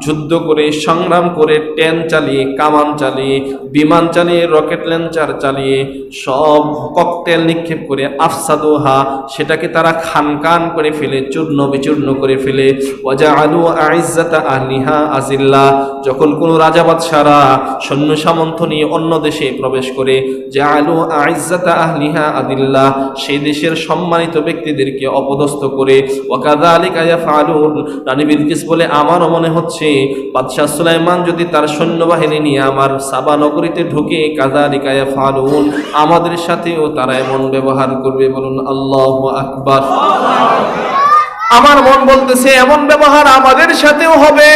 যুদ্ধ করে, সংগ্রাম করে, ট্যান চালিয়ে, কামান চালিয়ে, বিমান চালিয়ে, রকেট লঞ্চার চালিয়ে, সব ককটেল নিক্ষেপ করে, আফসাদুহা, সেটাকে তারা খানকান করে ফেলে, চূর্ণ বিচূর্ণ করে ফেলে। ওয়াজআলু আইজ্জাতা আহলিহা আজিল্লা, যখন কোনো রাজা বাদশারা সৈন্য সামন্ত নিয়ে অন্য দেশে প্রবেশ করে, জাআলু আইজ্জাতা আহলিহা আদিল্লা, সেই দেশের সম্মানিত ব্যক্তিদেরকে অপদস্থ করে। ওয়াকাযালিকা ইয়াফআলুন, রানী বিলকিস বলে, আমারও মনে হচ্ছে বাদশাহ সুলাইমান যদি তার সৈন্যবাহিনী নিয়ে আমার সাবা নগরীতে ঢুকে, কাযালিকা ইয়াফআলুন, আমাদের সাথেও তারা এমন ব্যবহার করবে। বলুন আল্লাহু আকবার। আমার মন বলতেছে এমন ব্যবহার আমাদের সাথেও হবে।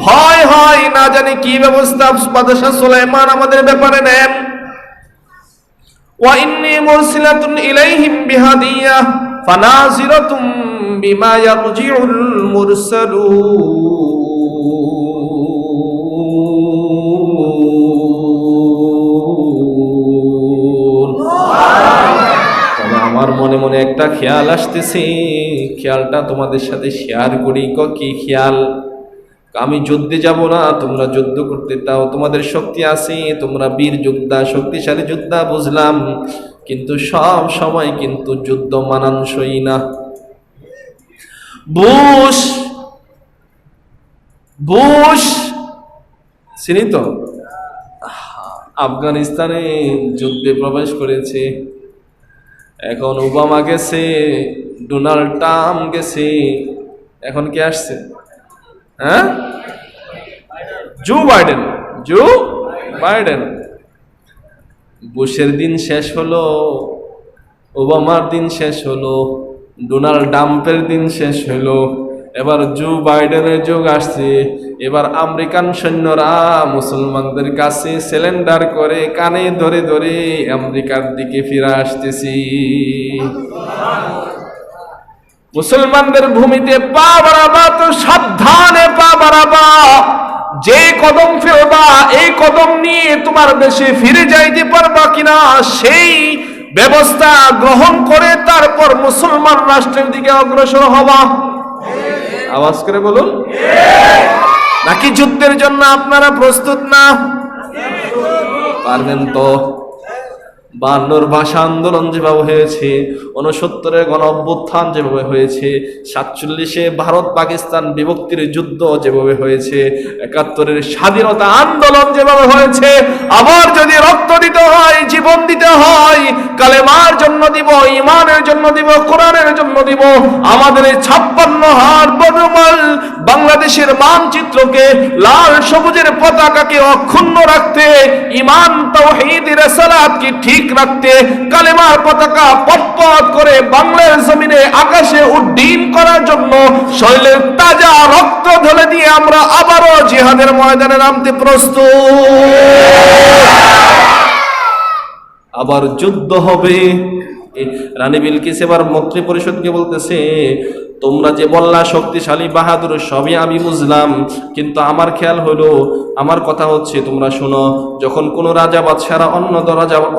ভয় হয়, না জানি কি ব্যবস্থা বাদশাহ সুলাইমান আমাদের ব্যাপারে নেন। ওয়া ইন্নী মুরসিলাতুন ইলাইহিম বিহাদিয়া ফানাজিরাতুম বিমা ইয়ারজিউল মুরসালুন। আমার মনে মনে একটা খেয়াল আসতেছে, খেয়ালটা তোমাদের সাথে শেয়ার করি। কি খেয়াল? আমি যুদ্ধে যাব না, তোমরা যুদ্ধ করতে দাও, তোমাদের শক্তি আছে, তোমরা বীর যোদ্ধা, শক্তিশালী যোদ্ধা, বুঝলাম, কিন্তু সব সময় কিন্তু যুদ্ধ মানানসই না। বুশ চিনি তো, আফগানিস্তানে যুদ্ধে প্রবেশ করেছে। এখন ওবামা গেছে, ডোনাল্ড ট্রাম্প গেছে, এখন কে আসছে? হ্যাঁ, জো বাইডেন। বুশের দিন শেষ হলো, ওবামার দিন শেষ হলো, ডোনাল্ড ট্রাম্পের দিন শেষ হলো, এবার জো বাইডেনের যুগ আসছে। এবার আমেরিকান সৈন্যরা মুসলমানদের কাছে সিলিন্ডার করে কানে ধরে ধরে আমেরিকার দিকে ফিরে আসতেছি। মুসলমানদের ভূমিতে পা বাড়াবা তো সাবধানে পা বাড়াবা, যে কদম ফেলবা এই কদম নিয়ে তোমার দেশে ফিরে যাইতে পারবা কিনা সেই ব্যবস্থা গ্রহণ করে তারপর মুসলমান রাষ্ট্রের দিকে অগ্রসর হবা। আওয়াজ করে বলুন, নাকি যুদ্ধের জন্য আপনারা প্রস্তুত না? পারবেন তো? 52 ভাষা আন্দোলন যেভাবে হয়েছে, 69 গণ অভ্যুত্থান যেভাবে হয়েছে, 47 ভারত পাকিস্তান বিভক্তির যুদ্ধ যেভাবে হয়েছে, 71 স্বাধীনতা আন্দোলন যেভাবে হয়েছে, আবার যদি রক্ত দিতে হয়, জীবন দিতে হয়, কালেমার জন্য দিব, ইমানের জন্য দিব, কোরআনের জন্য দিব, আমাদের 56 হাত বনমাল বাংলাদেশের মানচিত্রকে, লাল সবুজের পতাকাকে অক্ষুণ্ণ রাখতে, ঈমান তাওহীদ রিসালাতকে ঠিক রাখতে, কালেমার পতাকা পথ করে বাংলার জমিনে আকাশে উড্ডীন করার জন্য শরীরের তাজা রক্ত ঢেলে দিয়ে আমরা আবারও জিহাদের ময়দানে নামতে প্রস্তুত। আবার যুদ্ধ হবে, রানী বিলকিস এবার মন্ত্রী পরিষদকে বলতেছে, তোমরা যে বললা শক্তিশালী বাহাদুর সবই আমি বুঝলাম, কিন্তু আমার খেয়াল হলো, আমার কথা হচ্ছে তোমরা শোনো, যখন কোনো রাজা বাদশারা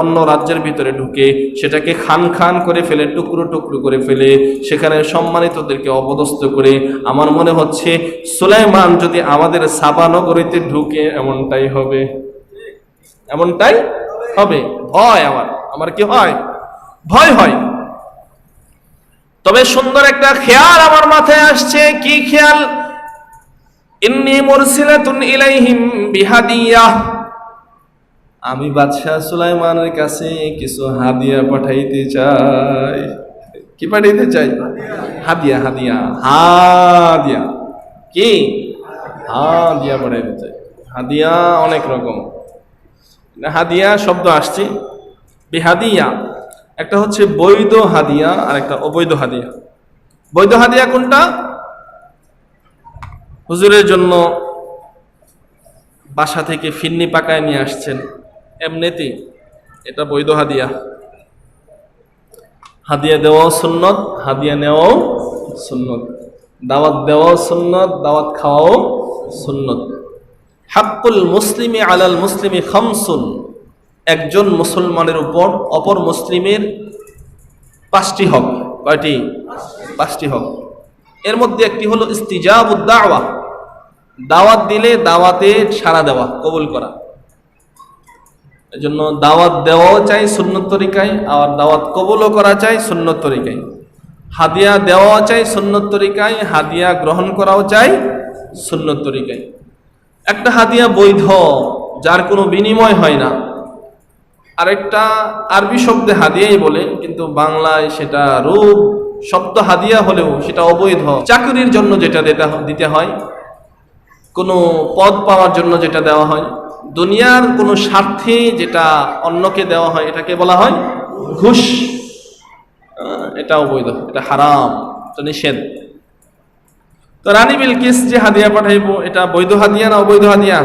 অন্য রাজ্যের ভিতরে ঢুকে সেটাকে খান খান করে ফেলে, টুকরো টুকরো করে ফেলে, সেখানে সম্মানিতদেরকে অপদস্থ করে, আমার মনে হচ্ছে সুলাইমান যদি আমাদের সাবা নগরীতে ঢুকে এমনটাই হবে, এমনটাই হবে। ভয় আমার কি হয়? ভয় হয়। তবে সুন্দর একটা খেয়াল আমার মাথায় আসছে। কি খেয়াল? ইন্নী মুরসিলাতুন ইলাইহিম বিহাদিয়াহ, আমি বাদশাহ সুলাইমানের কাছে কিছু হাদিয়া পাঠাইতে চাই। কি পাঠাইতে চাই? হাদিয়া। হাদিয়া হাদিয়া কি? হাদিয়া পাঠাইতে চাই। হাদিয়া অনেক রকম, হাদিয়া শব্দ আসছে বিহাদিয়া। একটা হচ্ছে বৈধ হাদিয়া আর একটা অবৈধ হাদিয়া। বৈধ হাদিয়া কোনটা? হুজুরের জন্য বাসা থেকে ফিন্নি পাকায় নিয়ে আসছেন এমনিতেই, এটা বৈধ হাদিয়া। হাদিয়া দেওয়াও সুন্নত, হাদিয়া নেওয়াও সুন্নত, দাওয়াত দেওয়াও সুন্নত, দাওয়াত খাওয়াও সুন্নত। হাক্কুল মুসলিমি আলাল মুসলিমি খামসুন, একজন মুসলমানের উপর অপর মুসলিমের 5টি হক। কয়টি? 5টি হক। এর মধ্যে একটি হলো ইস্তিজাবুদ দাওয়া, দাওয়াত দিলে দাওয়াতে সাড়া দেওয়া, কবুল করা। এজন্য দাওয়াত দেওয়াও চাই সুন্নত তরিকায়, আর দাওয়াত কবুলও করা চাই সুন্নত তরিকায়। হাদিয়া দেওয়াও চাই সুন্নত তরিকায়, হাদিয়া গ্রহণ করাও চাই সুন্নত তরিকায়। একটা হাদিয়া বৈধ, যার কোনো বিনিময় হয় না। আরেকটা আরবি শব্দে হাদিয়াই বলে, কিন্তু বাংলায় সেটা রূপ শব্দ হাদিয়া হলেও সেটা অবৈধ। চাকরির জন্য যেটা দিতে হয়, কোনো পদ পাওয়ার জন্য যেটা দেওয়া হয়, দুনিয়ার কোনো স্বার্থে যেটা অন্যকে দেওয়া হয়, এটাকে বলা হয় ঘুষ। এটা অবৈধ, এটা হারাম, এটা নিষেধ। তো রানী বিলকিস যে হাদিয়া পাঠাইবো, এটা বৈধ হাদিয়া না অবৈধ হাদিয়া?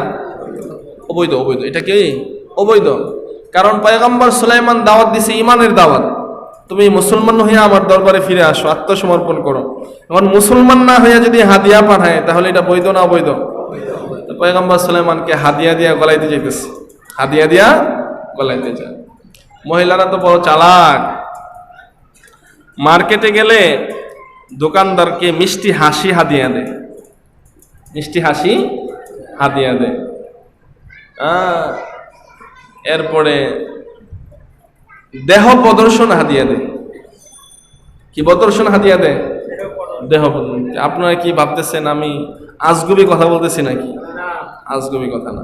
অবৈধ। অবৈধ। এটা কি? অবৈধ। কারণ পয়গম্বর সুলাইমান দাওয়াত দিছে ইমানের দাওয়াত, তুমি মুসলমান হইয়া আমার দরবারে ফিরে আসো, আত্মসমর্পণ করো। এখন মুসলমান না হইয়া যদি হাদিয়া পাঠায়, তাহলে এটা বৈধ না অবৈধ? পয়গম্বর সুলাইমানকে হাদিয়া দিয়া গলাইতে যাইতেছে, হাদিয়া দিয়া গলাইতে যায়। মহিলারা তো বড় চালাক। মার্কেটে গেলে দোকানদারকে মিষ্টি হাসি হাদিয়া দেয়, মিষ্টি হাসি হাদিয়া দেয়। এরপরে দেহ প্রদর্শন হাদিয়া দেয়। কি প্রদর্শন হাদিয়া দেয়? দেহ প্রদর্শন। আপনারা কি ভাবতেছেন আমি আজগুবি কথা বলতেছি নাকি? আজগুবি কথা না।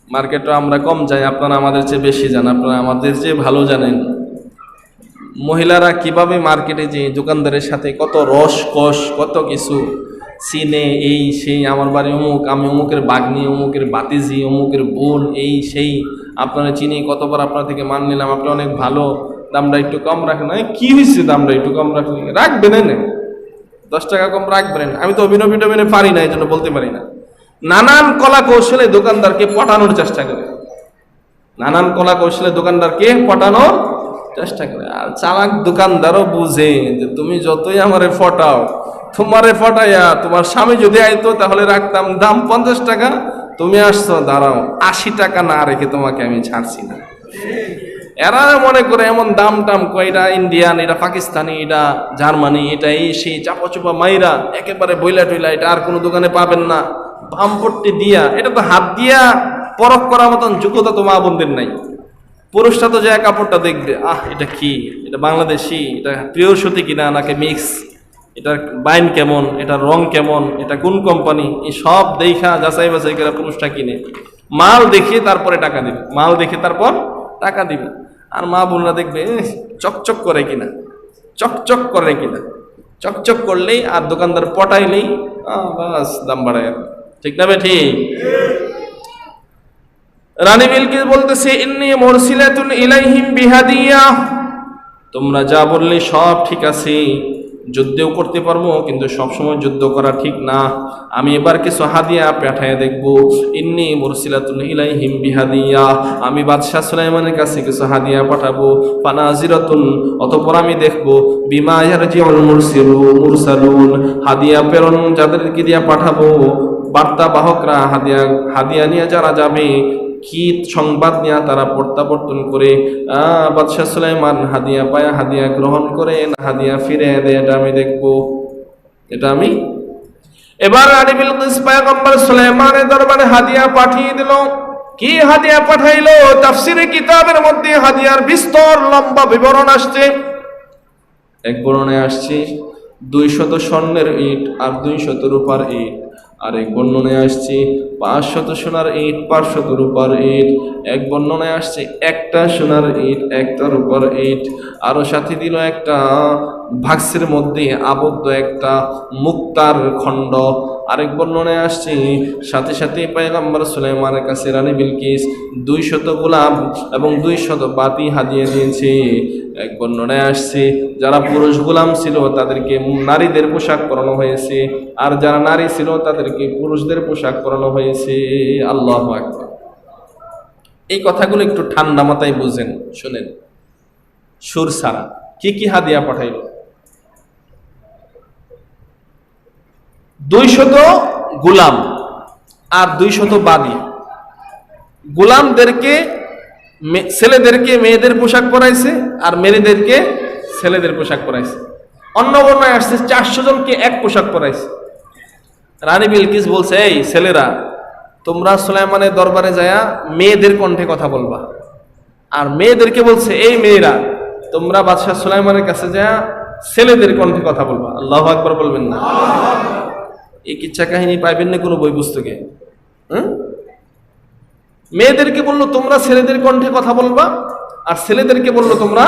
মার্কেটে আমরা কম যাই, আপনারা আমাদের চেয়ে বেশি জানেন, আপনারা আমাদের চেয়ে ভালো জানেন মহিলারা কিভাবে মার্কেটে যে দোকানদারের সাথে কত রস কষ, কত কিছু চিনে, এই সেই, আমার বাড়ি অমুক, আমি অমুকের বাগ্নি, অমুকের বাতিজি, অমুকের বোন, এই সেই, আপনারা চিনি, কতবার আপনার থেকে মান নিলাম, আপনি অনেক ভালো, দামটা একটু কম রাখেন। কি হয়েছে দামটা একটু কম রাখবেন? 10 টাকা কম রাখবেন? আমি তো অভিনয় পারি না, এই জন্য বলতে পারি না। নানান কলা কৌশলে দোকানদারকে পটানোর চেষ্টা করে, নানান কলা কৌশলে দোকানদারকে পটানোর চেষ্টা করে। আর চালাক দোকানদারও বুঝে যে তুমি যতই আমারে ফটাও, তোমারে ফটাইয়া তোমার স্বামী যদি আইতো তাহলে রাখতাম দাম 50 টাকা, তুমি আসছো দাঁড়াও 80 টাকা না রেখে তোমাকে আমি ছাড়ছি না। এরা মনে করে এমন দাম টাম কয়, এটা ইন্ডিয়ান, এটা পাকিস্তানি, এটা জার্মানি, এটা এই সেই, চাপা চুপা মাইরা একেবারে বইলা টইলা, এটা আর কোনো দোকানে পাবেন না, বামপট্টি দিয়া। এটা তো হাত দিয়া পরখ করার মতন যোগ্যতা তো মা বোনদের নাই। পুরুষটা তো যায় কাপড়টা দেখবে, এটা কি, এটা বাংলাদেশি, এটা পিওর সুতি কিনা নাকি মিক্স, এটার বাইন কেমন, এটার রং কেমন, এটা কোন কোম্পানি, এই সব দেখা যাচাই বাছাই করে পুরুষটা কিনে। মাল দেখে তারপরে টাকা দিবে, মাল দেখে তারপর টাকা দিবে। আর মা বোনরা দেখবে চকচক করে কিনা, চকচক করে কিনা, চকচক করলেই আর দোকানদার পটাইলেই বাস দাম বাড়ায়। ঠিক না? ঠিক। রানী বিলকিস বলতেছে, ইন্নী মুরসিলাতুন ইলাইহিম বিহাদিয়া, তোমরা যা বললে সব ঠিক আছে, যুদ্ধও করতে পারবো, কিন্তু সবসময় যুদ্ধ করা ঠিক না। আমি এবার কিছু হাদিয়া পাঠায় দেখব। ইন্নী মুরসিলাতুন ইলাইহিম বিহাদিয়া, আমি বাদশাহ সুলাইমানের কাছে কিছু হাদিয়া পাঠাবো। ফানাজিরাতুন, অতঃপর আমি দেখব বিমা ইয়ারজিউল মুরসালুন, হাদিয়া প্রেরণ যাদেরকে দিয়া পাঠাবো, বার্তা বাহকরা হাদিয়া নিয়ে যারা যাবে, কি সংবাদ নিয়ে তারা প্রত্যাবর্তন করে। বাদশাহ সুলাইমান হাদিয়া পায়, হাদিয়া গ্রহণ করে না হাদিয়া ফিরে দেয়, এটা আমি দেখবো। এটা আমি এবার রানী বিলকিস পয়গম্বর সুলাইমানের দরবারে হাদিয়া পাঠিয়ে দিল। কি হাদিয়া পাঠাইলো? তাফসিরে কিতাবের মধ্যে হাদিয়ার বিস্তর লম্বা বিবরণ আসছে। এক বর্ণনায় আসছে 200 স্বর্ণের ইট আর 200 রূপার ইট। আরেক বর্ণনায় আসছে 500 সোনার ইট 500 রূপার ইট। এক বর্ণনায় আসছে একটা সোনার ইট একটা রূপার ইট। আরো সাথে দিল একটা বাক্সের মধ্যে আবদ্ধ একটা মুক্তার খণ্ড। আরেক বর্ণনায় আসছে সাথে সাথে পয়গম্বর সুলাইমানের কাছে রানী বিলকিস 200 গোলাম এবং 200 বাতি হাদিয়া দিয়েছে। এক বর্ণনায় আসছে যারা পুরুষ গোলাম ছিল তাদেরকে নারীদের পোশাক পরানো হয়েছে, আর যারা নারী ছিল তাদেরকে পুরুষদের পোশাক পরানো হয়েছে। আল্লাহু আকবার। এই কথাগুলো একটু ঠান্ডা মাথায় বুঝেন, শুনেন। সুর সারা কি কি হাদিয়া পাঠাইল? 200 গোলাম আর 200 বাদী। গোলামদেরকে ছেলেদেরকে মেয়েদের পোশাক পরাইছে, আর মেয়েদেরকে ছেলেদের পোশাক পরাইছে। অন্য বর্ণায় আসছে 400 জনকে এক পোশাক পরাইছে। রানী বিলকিস বলছে, এই ছেলেরা, তোমরা সুলাইমানের দরবারে যায়া মেয়েদের কণ্ঠে কথা বলবা। আর মেয়েদেরকে বলছে, এই মেয়েরা, তোমরা বাদশাহ সুলাইমানের কাছে যায়া ছেলেদের কণ্ঠে কথা বলবা। আল্লাহু আকবার বলবেন না? এই কিচ্ছা কাহিনী পাইবেন না কোনো বই পুস্তকে। মেয়েদেরকে বললো তোমরা ছেলেদের কণ্ঠে কথা বলবা, আর ছেলেদেরকে বললো তোমরা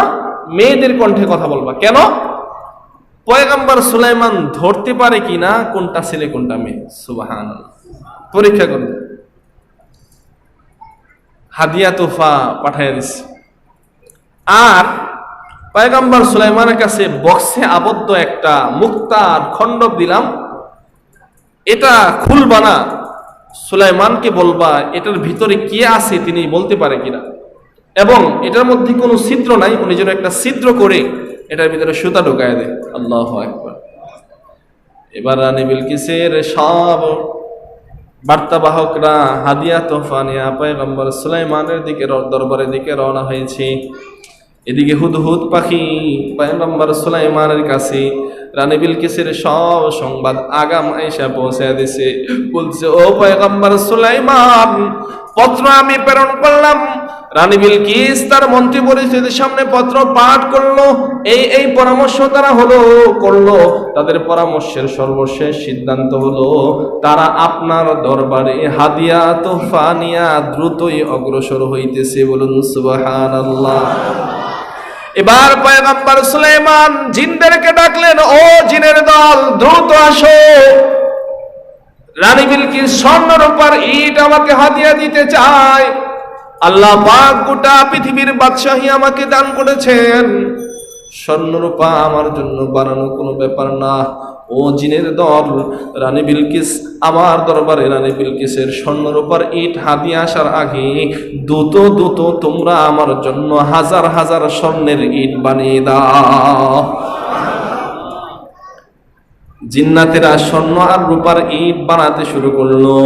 মেয়েদের কণ্ঠে কথা বলবা। কেন? পয়গম্বর সুলাইমান ধরতে পারে কিনা কোনটা ছেলে কোনটা মেয়ে। সুবহানাল্লাহ। পরীক্ষা করুন। হাদিয়া তোফা পাঠাইয়া দিচ্ছে। আর পয়গম্বর সুলাইমানের কাছে বক্সে আবদ্ধ একটা মুক্তার খণ্ড দিলাম, এটা খুলবা না, সুলাইমানকে বলবা এটার ভিতরে কি আছে তিনি বলতে পারে কিনা, এবং এটার মধ্যে কোনো ছিদ্র নাই, উনি যেন একটা ছিদ্র করে এটার ভিতরে সুতা ঢুকায় দেয়। আল্লাহু আকবার। এবার রানী বিলকিসের সব বার্তাবাহকরা হাদিয়া তোফা নিয়ে পয়গম্বর সুলাইমানের দিকে দরবারের দিকে রওনা হয়েছে। এদিকে হুদহুদ পাখি পয়গম্বর সুলাইমানের কাছে রানী বিলকিসের সব সংবাদ আগাম আয়েশা পৌঁছায় দিছে। বলছে, ও পয়গম্বর সুলাইমান, পত্র আমি প্রেরণ করলাম। রানী বিলকিস তার মন্ত্রী পরিষদের সামনে পত্র পাঠ করলো। এই পরামর্শ তারা করলো। তাদের পরামর্শের সর্বশেষ সিদ্ধান্ত হলো তারা আপনার দরবারে হাদিয়া তোফা নিয়া দ্রুতই অগ্রসর হইতেছে। বলুন সুবহানাল্লাহ। এবার পয়গম্বর সুলাইমান জিনদেরকে ডাকলেন, ও জিনের দল, দ্রুত আসো। রানী বিলকিস স্বর্ণ রূপার ইট আমাকে হাদিয়া দিতে চায়। আল্লাহ পাক গোটা পৃথিবীর বাদশাহী আমাকে দান করেছেন, স্বর্ণ রূপা আমার জন্য বানানো কোনো ব্যাপার না। ও জিনের দল, রানী বিলকিস আমার দরবারে রানী বিলকিসের স্বর্ণ রূপার ইট হাদিয়া আসার আগে দ্রুত তোমরা আমার জন্য হাজার হাজার স্বর্ণের ইট বানিয়ে দাও। জিন্নাতেরা স্বর্ণ আর রূপার ইট বানাতে শুরু করলো।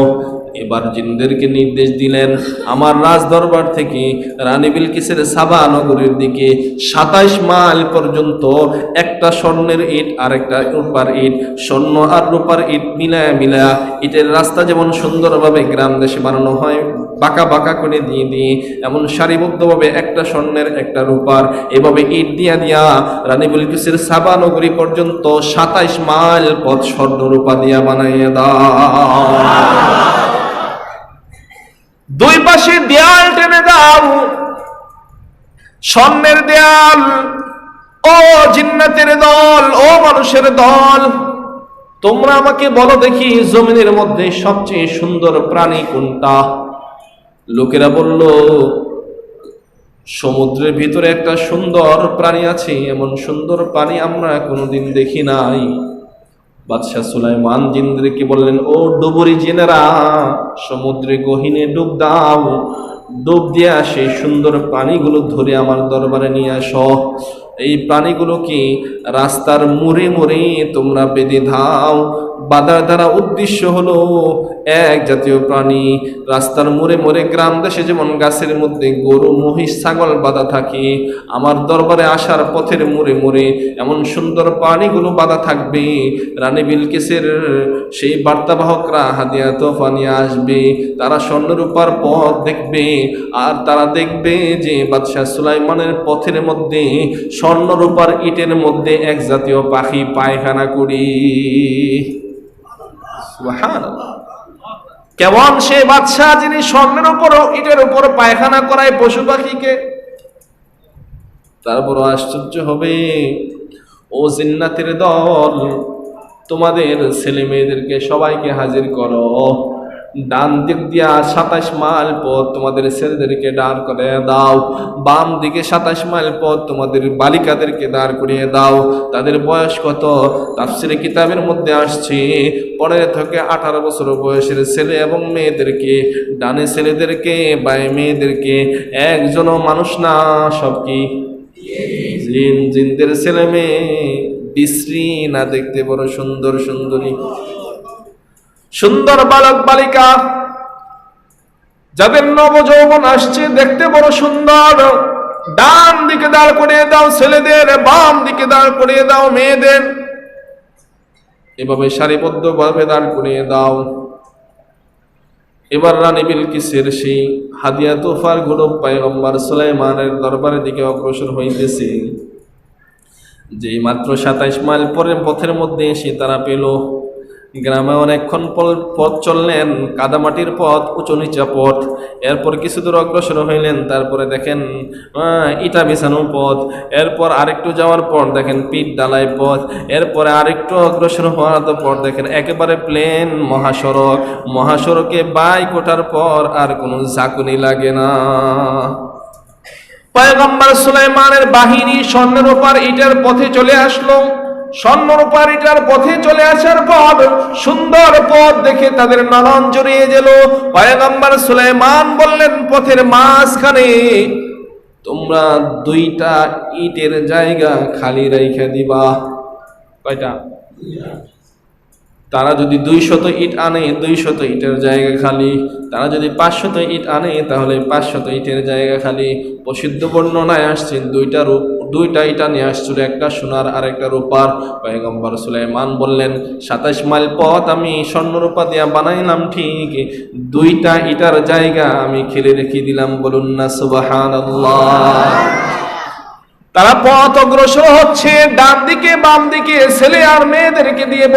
এবার জিনদেরকে নির্দেশ দিলেন, আমার রাজ দরবার থেকে রানী বিলকিসের সাবা নগরীর দিকে 27 মাইল পর্যন্ত একটা স্বর্ণের ইট আর একটা রূপার ইট, স্বর্ণ আর রূপার ইট মিলায়া ইটের রাস্তা যেমন সুন্দরভাবে গ্রাম দেশে বানানো হয়, বাঁকা বাঁকা করে দিয়ে এমন সারিবদ্ধভাবে একটা স্বর্ণের একটা রূপার, এভাবে ইট দিয়া রানী বিলকিসের সাবা নগরী পর্যন্ত 27 মাইল পথ স্বর্ণ রূপা দিয়া বানাইয়া দাও। দুই পাশে দেয়াল টেনে দাও, স্বর্ণের দেয়াল। ও জিন্নাতের দল, ও মানুষের দল, তোমরা আমাকে বলো দেখি জমিনের মধ্যে সবচেয়ে সুন্দর প্রাণী কোনটা? লোকেরা বলল, সমুদ্রের ভিতরে একটা সুন্দর প্রাণী আছে, এমন সুন্দর প্রাণী আমরা কোনোদিন দেখি নাই। বাদশাহ সুলাইমান জিনদেরকে বললেন, ও ডুবুরি জিনেরা, সমুদ্রে গহীনে ডুব দাও, ডুব দিয়ে সেই সুন্দর প্রাণীগুলো ধরে আমার দরবারে নিয়ে আসো। এই প্রাণীগুলোকে রাস্তার মোড়ে মোড়ে তোমরা বেঁধে দাও। বাঁধার দ্বারা উদ্দেশ্য হলো এক জাতীয় প্রাণী রাস্তার মোড়ে মোড়ে, গ্রাম দেশে যেমন গাছের মধ্যে গরু মহিষ ছাগল বাঁধা থাকে, আমার দরবারে আসার পথের মোড়ে মোড়ে এমন সুন্দর প্রাণীগুলো বাঁধা থাকবে। রানী বিলকিসের সেই বার্তাবাহকরা হাদিয়া তোফা নিয়ে আসবে, তারা স্বর্ণরূপার পথ দেখবে, আর তারা দেখবে যে বাদশাহ সুলাইমানের পথের মধ্যে স্বর্ণরূপার ইটের মধ্যে এক জাতীয় পাখি পায়খানা করি। সুবহানাল্লাহ। কেমন সে বাদশাহ যিনি স্বর্ণের উপর ইটের উপর পায়খানা করায় পশু পাখিকে। তারপর আশ্চর্য হবে, ও জিন্নাতের দল, তোমাদের ছেলে মেয়েদেরকে সবাইকে হাজির করো। ডান দিক দিয়া 27 মাইল পথ তোমাদের ছেলেদেরকে দাঁড় করে দাও, বাম দিকে 27 মাইল পথ তোমাদের বালিকাদেরকে দাঁড় করিয়ে দাও। তাদের বয়স কত? তাফসীরে কিতাবের মধ্যে আসছে 15 থেকে 18 বছর বয়সের ছেলে এবং মেয়েদেরকে, ডানে ছেলেদেরকে বামে মেয়েদেরকে। একজনও মানুষ না, সব কি জিন। জিনদের ছেলে মেয়ে বিশ্রী না, দেখতে বড় সুন্দর সুন্দরী, সুন্দর বালক বালিকা, যাদের নবযৌবন আসছে, দেখতে বড় সুন্দর। ডান দিকে দাঁড় করিয়ে দাও ছেলেদের, বাম দিকে দাঁড় করিয়ে দাও মেয়েদের, এভাবে সারিবদ্ধভাবে দাঁড় করিয়ে দাও। এবার রানী বিলকিসের সেই হাদিয়া তোফার গুলো পয়গম্বর সুলাইমানের দরবারের দিকে অগ্রসর হইতেছে। যেই মাত্র 27 মাইল পরের পথের মধ্যে এসে তারা পেল, গ্রামে অনেকক্ষণ পথ চললেন, কাদামাটির পথ, উঁচু নিচা পথ। এরপর কিছু দূর অগ্রসর হইলেন, তারপরে দেখেন ইটা বিছানো পথ। এরপর আরেকটু যাওয়ার পর দেখেন পিঠ ডালাই পথ। এরপরে আরেকটু অগ্রসর হওয়ার পর দেখেন একেবারে প্লেন মহাসড়ক। মহাসড়কে বাইক ওঠার পর আর কোনো ঝাঁকুনি লাগে না। পয়গম্বর সুলাইমানের বাহিনী স্বর্ণের উপর ইটের পথে চলে আসলো। স্বর্ণরূপার ইটার পথে চলে আসার পর সুন্দর পথ দেখে তাদের নয়ন জড়িয়ে গেল। পয়গম্বর সুলাইমান বললেন, পথের মাঝখানে তোমরা 2টা ইটের জায়গা খালি রেখে দিবা। কয়টা? তারা যদি 200 ইট আনে, 200 ইটের জায়গা খালি। তারা যদি 500 ইট আনে, তাহলে 500 ইটের জায়গা খালি। প্রসিদ্ধ বর্ণনায় আসছে 2টা ইটা নিয়ে আসছিল, একটা সোনার আর একটা রূপার। পয়গম্বর সুলাইমান বললেন, 27 মাইল পথ আমি স্বর্ণরূপা দিয়া বানাইলাম ঠিক, 2টা ইটার জায়গা আমি খেলে রেখে দিলাম। বলুন না সুবহানাল্লাহ। তারা পথ অগ্রসর হচ্ছে, ডান দিকে বাম দিকে ছেলে আর মেয়েদেরকে দিয়ে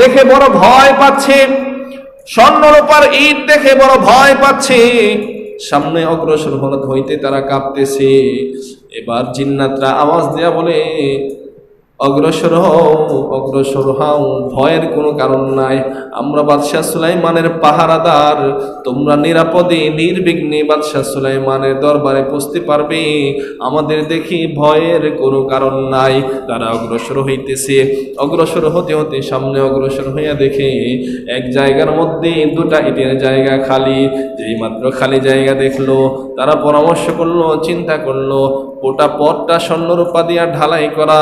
দেখে বড় ভয় পাচ্ছে। স্বর্ণরূপার ইট দেখে বড় ভয় পাচ্ছে। সামনে অগ্রসর হইতে তারা কাঁপতেছে। এবার জিন্নাতরা আওয়াজ দেয়া বলে, অগ্রসর হও, অগ্রসর হও, ভয়ের কোনো কারণ নাই। আমরা বাদশাহ সুলাইমানের পাহারাদার, তোমরা নিরাপদে নির্বিঘ্নে বাদশাহ সুলাইমানের দরবারে পৌঁছতে পারবে, আমাদের দেখি ভয়ের কোনো কারণ নাই। তারা অগ্রসর হইতেছে। অগ্রসর হতে হতে সামনে অগ্রসর হইয়া দেখে এক জায়গার মধ্যে 2টা ইটের জায়গা খালি। যেই মাত্র খালি জায়গা দেখলো, তারা পরামর্শ করলো, চিন্তা করলো, গোটা পথটা স্বর্ণরূপা দিয়া ঢালাই করা,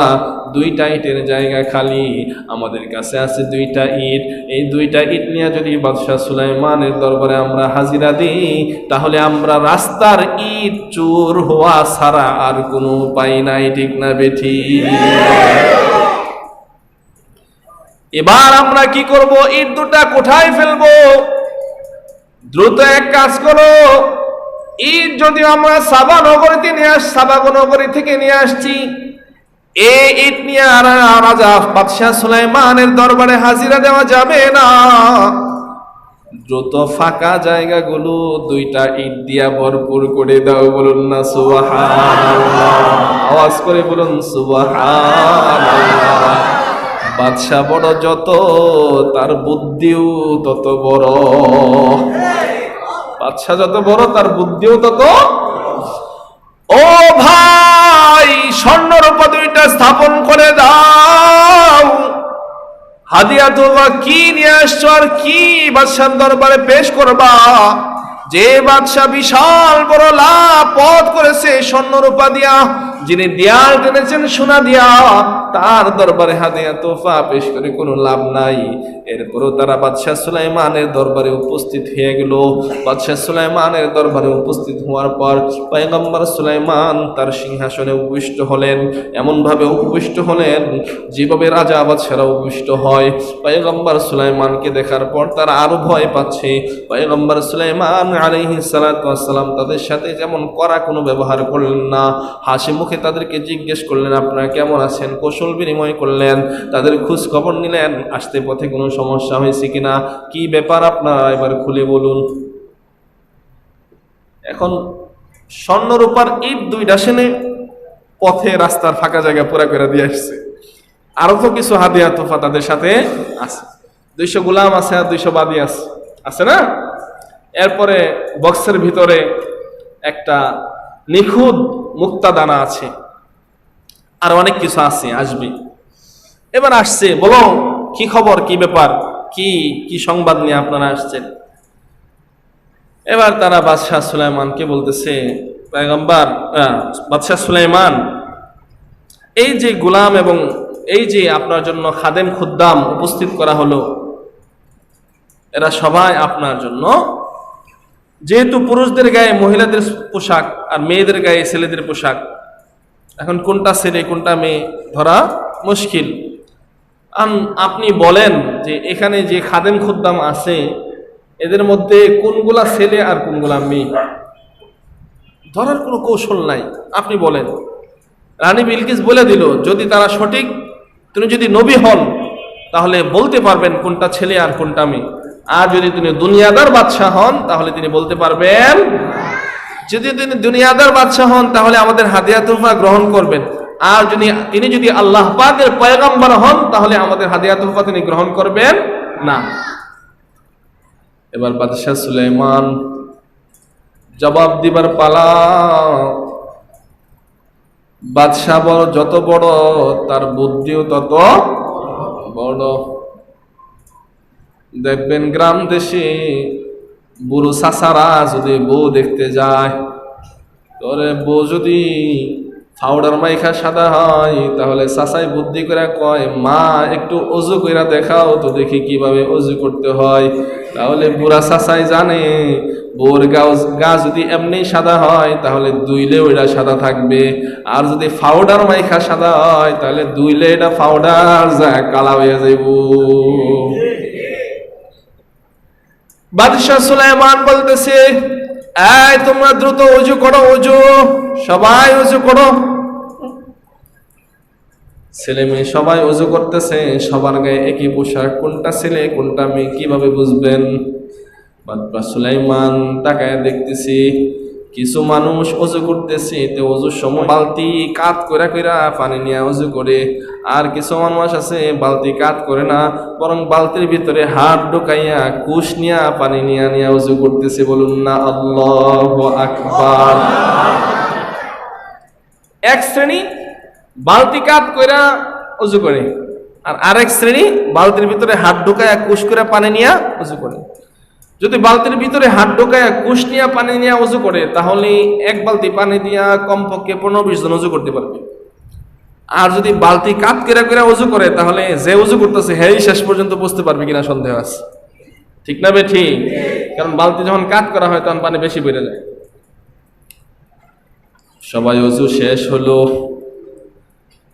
2টা ইটের জায়গা খালি, আমাদের কাছে আছে 2টা ইট। এই 2টা ইট নিয়ে যদি বাদশাহ সুলাইমানের দরবারে আমরা হাজিরা দিই, তাহলে আমরা রাস্তার ইট চোর হওয়া ছাড়া আর কোনো উপায় নাই। ঠিক না বেঠি? এবার আমরা কি করব? ইট 2টা কোথায় ফেলবো? দ্রুত এক কাজ করো, ইট যদি আমরা সাবা নগরী থেকে নিয়ে আসছি, এই ইট নিয়ে রাজা বাদশাহ সুলাইমানের দরবারে হাজিরা দেওয়া যাবে না। দ্রুত ফাঁকা জায়গাগুলো 2টা ইট দিয়া ভরপুর করে দাও। বলুন না সুবহানাল্লাহ। আওয়াজ করে বলুন সুবহানাল্লাহ। বাদশাহ বড় যত, তার বুদ্ধিও তত বড়। বাদশাহ যত বড়, তার বুদ্ধিও তত। ও ভাই, স্বর্ণরূপা দুইটা স্থাপন করে দাও। হাদিয়া তোবা কি নিয়ে আসছো আর কি বাদশার দরবারে পেশ করবা? যে বাদশা বিশাল বড় লাভ পথ করেছে স্বর্ণরূপা দিয়া, যিনি দেয়াল টেনেছেন সোনা দিয়া, তার দরবারে হাদিয়া তোফা পেশ করে কোনো লাভ নাই। এরপরও তারা বাদশাহ সুলাইমানের দরবারে উপস্থিত হয়ে গেল। বাদশাহ সুলাইমানের দরবারে উপস্থিত হওয়ার পর পয়গম্বর সুলাইমান তার সিংহাসনে উপবিষ্ট হলেন। এমন ভাবে উপবিষ্ট হলেন যেভাবে রাজা বাদশারা উপবিষ্ট হয়। পয়গম্বর সুলাইমানকে দেখার পর তারা আরো ভয় পাচ্ছে। পয়গম্বর সুলাইমান আলাইহিস সালাতু ওয়াস সালাম তাদের সাথে যেমন কড়া কোনো ব্যবহার করলেন না, হাসি মুখে তাদেরকে জিজ্ঞেস করলেন আপনারা কেমন আছেন, কৌশল বিনিময় করলেন, তাদের খোঁজ খবর নিলেন, আসতে পথে কোনো সমস্যা হয়েছে কিনা, কি ব্যাপার আপনারা এবার খুলে বলুন। এখন স্বর্ণরূপার ইট দুইটা সেনে পথে রাস্তার ফাঁকা জায়গা পুরা করে দিয়ে আসছে। আরো তো কিছু হাদিয়া তোফা তাদের সাথে আছে, 200 গোলাম আছে আর 200 বাদী আছে, আছে না? এরপরে বক্সের ভিতরে একটা নিখুঁত মুক্তা দানা আছে, আর অনেক কিছু আছে, আসবে। এবার আসছে, বলো কি খবর, কি ব্যাপার, কি কি সংবাদ নিয়ে আপনারা আসছেন? এবার তারা বাদশাহ সুলাইমানকে বলতেছে, পয়গম্বর বাদশাহ সুলাইমান, এই যে গোলাম এবং এই যে আপনার জন্য খাদেম খুদ্দাম উপস্থিত করা হলো, এরা সবাই আপনার জন্য। যেহেতু পুরুষদের গায়ে মহিলাদের পোশাক আর মেয়েদের গায়ে ছেলেদের পোশাক, এখন কোনটা ছেলে কোনটা মেয়ে ধরা মুশকিল। আপনি বলেন যে এখানে যে খাদেম খুদ্দাম আছে এদের মধ্যে কোনগুলা ছেলে আর কোনগুলা মেয়ে, ধরার কোনো কৌশল নাই, আপনি বলেন। রানী বিলকিস বলে দিল, যদি তারা সঠিক, তিনি যদি নবী হন তাহলে বলতে পারবেন কোনটা ছেলে আর কোনটা মেয়ে, আর যদি তিনি দুনিয়াদার বাদশাহ হন তাহলে তিনি বলতে পারবেন। যদি তিনি দুনিয়াদার বাদশাহ হন তাহলে আমাদের হাদিয়া তোহফা গ্রহণ করবেন, আর তিনি যদি আল্লাহ পাকের পয়গম্বর হন তাহলে আমাদের হাদিয়া তোহফা তিনি গ্রহণ করবেন না। এবার বাদশাহ সুলাইমান জবাব দিবার পালা। বাদশাহ যত বড় তার বুদ্ধিও তত বড়। দেখবেন গ্রাম দেশে বুড়ো চাচারা যদি বউ দেখতে যায়, তোরে বউ যদি পাউডার মাইখা সাদা হয় তাহলে চাচাই বুদ্ধি করে কয়, মা একটু অজু কইরা দেখাও তো দেখি কিভাবে অজু করতে হয়। তাহলে বুড়া চাচাই জানে বউর গা যদি এমনি সাদা হয় তাহলে দুইলে ওইটা সাদা থাকবে, আর যদি পাউডার মাইখা সাদা হয় তাহলে দুইলে এটা পাউডার যা কালা হয়ে যাইব। বাদশাহ সুলাইমান বলতেছে, এই তোমরা দ্রুত ওযু করো, ওযু, সবাই ওযু করো। ছেলে মেয়ে সবাই ওযু করতেছে, সবার গায়ে একই পোশাক, কোনটা ছেলে কোনটা মেয়ে কিভাবে বুঝবেন? বাদশাহ সুলাইমান তাকায় দেখতেছি কিছু মানুষ ওযু করতেছে, তো ওযুর সময় বালতি কাত কইরা কইরা পানি নিয়ে ওযু করে, আর কিছু মানুষ আছে বালতি কাত করে না, বরং বালতির ভিতরে হাত ঢুকাইয়া কুশ নিয়া পানি নিয়ে ওযু করতেছে। বলুন না আল্লাহু আকবার। এক শ্রেণী বালতি কাত কইরা ওযু করে, আর আরেক শ্রেণী বালতির ভিতরে হাত ঢুকাইয়া কুশ করে পানি নিয়ে ওযু করে। যদি বালতির ভিতরে হাত ঢোকায় কুশ নিয়ে পানি নিয়ে ওযু করে তাহলে এক বালতি পানি দিয়া কমপক্ষে 15-20 জন ওযু করতে পারবে। আর যদি বালতি কাত কেরা করে ওযু করে তাহলে যে ওযু করতেছে হেই শেষ পর্যন্ত বুঝতে পারবে কিনা সন্দেহ আছে। ঠিক না বে ঠিক? কারণ বালতি যখন কাত করা হয় তখন পানি বেশি বেড়ে যায়। সবাই ওযু শেষ হলো।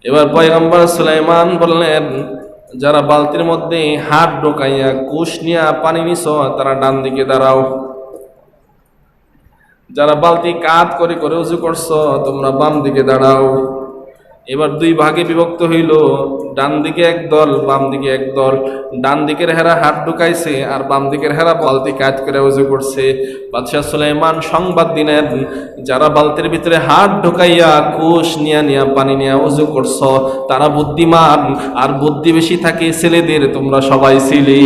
এবার পয়গম্বর সুলাইমান বললেন, যারা বালতির মধ্যে হাত ঢোকাইয়া কুশ নিয়া পানি নিছ তারা ডান দিকে দাঁড়াও, যারা বালতি কাত করে করে উজু করছো তোমরা বাম দিকে দাঁড়াও। এবার দুই ভাগে বিভক্ত হইল, ডান দিকে এক দল বাম দিকে এক দল। ডান দিকের হেরা হাত ঢুকাইছে আর বাম দিকের হেরা বালতি কাত করে উজু করছে। বাদশাহ সুলাইমান সংবাদ দিলেন, যারা বালতির ভিতরে হাত ঢুকাইয়া কুশ নিয়া পানি নিয়া উজু করছো তারা বুদ্ধিমান, আর বুদ্ধি বেশি থাকে ছেলেদের, তোমরা সবাই ছিলে।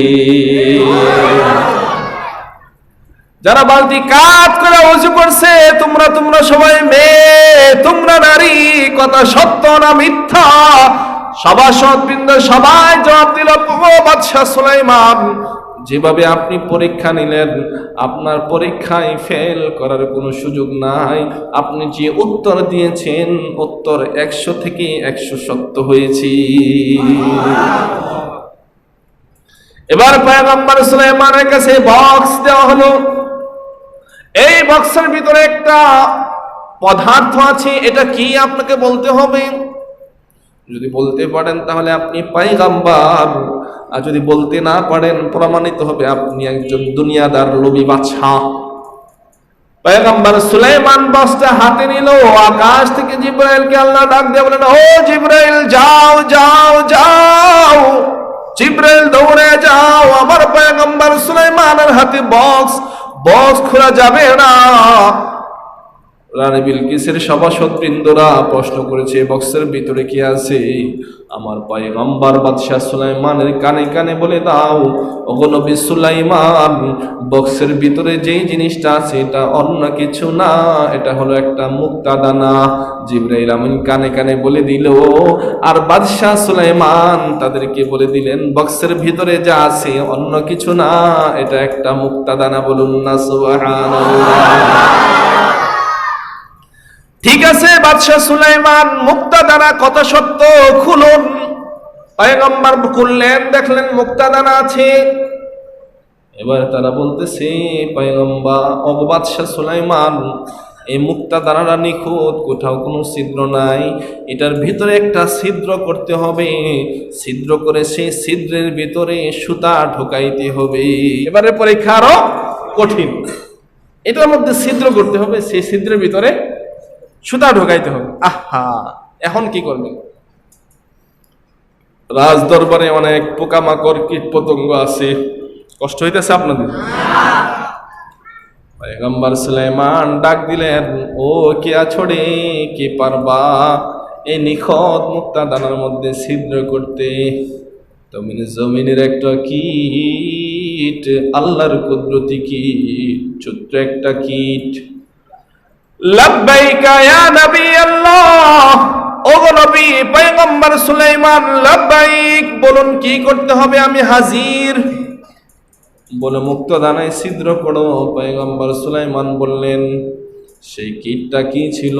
যারা বালতি কাত করে উজু করছে তোমরা সবাই মেয়ে, তোমরা নারী, কথা সত্য না মিথ্যা? সভাসদবৃন্দ সবাই জবাব দিল, ও বাদশাহ সুলাইমান, যেভাবে আপনি পরীক্ষা নিলেন, আপনার পরীক্ষায় ফেল করার কোনো সুযোগ নাই। আপনি যে উত্তর দিয়েছেন, উত্তর 100 থেকে 100 সত্য হয়েছে। এবার পয়গম্বর সুলাইমানের কাছে বক্স দেওয়া হলো। এই বক্সের ভিতরে একটা পদার্থ আছে, এটা কি আপনাকে বলতে হবে। যদি বলতে পারেন তাহলে আপনি পয়গম্বর, আর যদি বলতে না পারেন প্রমাণিত হবে আপনি একজন দুনিয়াদার লোভী বাদশা। পয়গম্বর সুলাইমান বক্সটা হাতে নিল। আকাশ থেকে জিবরাইলকে আল্লাহ ডাক দিয়ে বলেন, ও জিবরাইল, যাও যাও যাও। জিবরাইল দৌড়ে যাও, আমার পয়গম্বর সুলাইমানের হাতে বক্স খোলা যাবে না। রানী বিলকিসের সভাসদবৃন্দরা প্রশ্ন করেছে, বক্সের ভিতরে কি আছে? আমার পয়গম্বর বাদশাহ সুলাইমানের কানে কানে বলে দাও, ওগো নবী সুলাইমান, বক্সের ভিতরে যেই জিনিসটা আছে এটা অন্য কিছু না, এটা হলো একটা মুক্তা দানা। জিবরাইল আমিন কানে কানে বলে দিল, আর বাদশাহ সুলাইমান তাদেরকে বলে দিলেন, বক্সের ভিতরে যা আছে অন্য কিছু না, এটা একটা মুক্তা দানা। বলুন না সুবহানাল্লাহ। ঠিক আছে, বাদশাহ সুলাইমান, মুক্তাদানা কথা সত্য, খুলুন। পয়গম্বর খুললেন, দেখলেন মুক্তাদানা আছে। এবার তারা বলতেছে, পয়গম্বর ও বাদশাহ সুলাইমান, এই মুক্তাদানাটা নিখুঁত, কোথাও কোনো ছিদ্র নাই। এটার ভিতরে একটা ছিদ্র করতে হবে, ছিদ্র করে সেই ছিদ্রের ভিতরে সুতা ঢোকাইতে হবে। এবারে পরীক্ষা আরো কঠিন। এটার মধ্যে ছিদ্র করতে হবে, সেই ছিদ্রের ভিতরে সুতা ঢোকাইতে হবে। আহা, এখন কি করবেন? রাজ দরবারে অনেক পোকামাকড় কীট পতঙ্গ আছে, কষ্ট হইতেছে আপনাদের? পয়গম্বর সুলাইমান ডাক দিলেন, ও কে আছো রে, কে পারবা এই নিখত মুক্তা দানার মধ্যে ছিদ্র করতে? জমিনের একটা কীট, আল্লাহর কুদরতি কীট, ছোট্ট একটা কীট। লাব্বাইকা ইয়া নবী আল্লাহ, ওগো নবী পয়গম্বর সুলাইমান, লাব্বাইক, বলুন কি করতে হবে, আমি হাজির। বলে মুক্ত দানায় ছিদ্র করো। পয়গম্বর সুলাইমান বললেন, সেই কীটটা কি ছিল?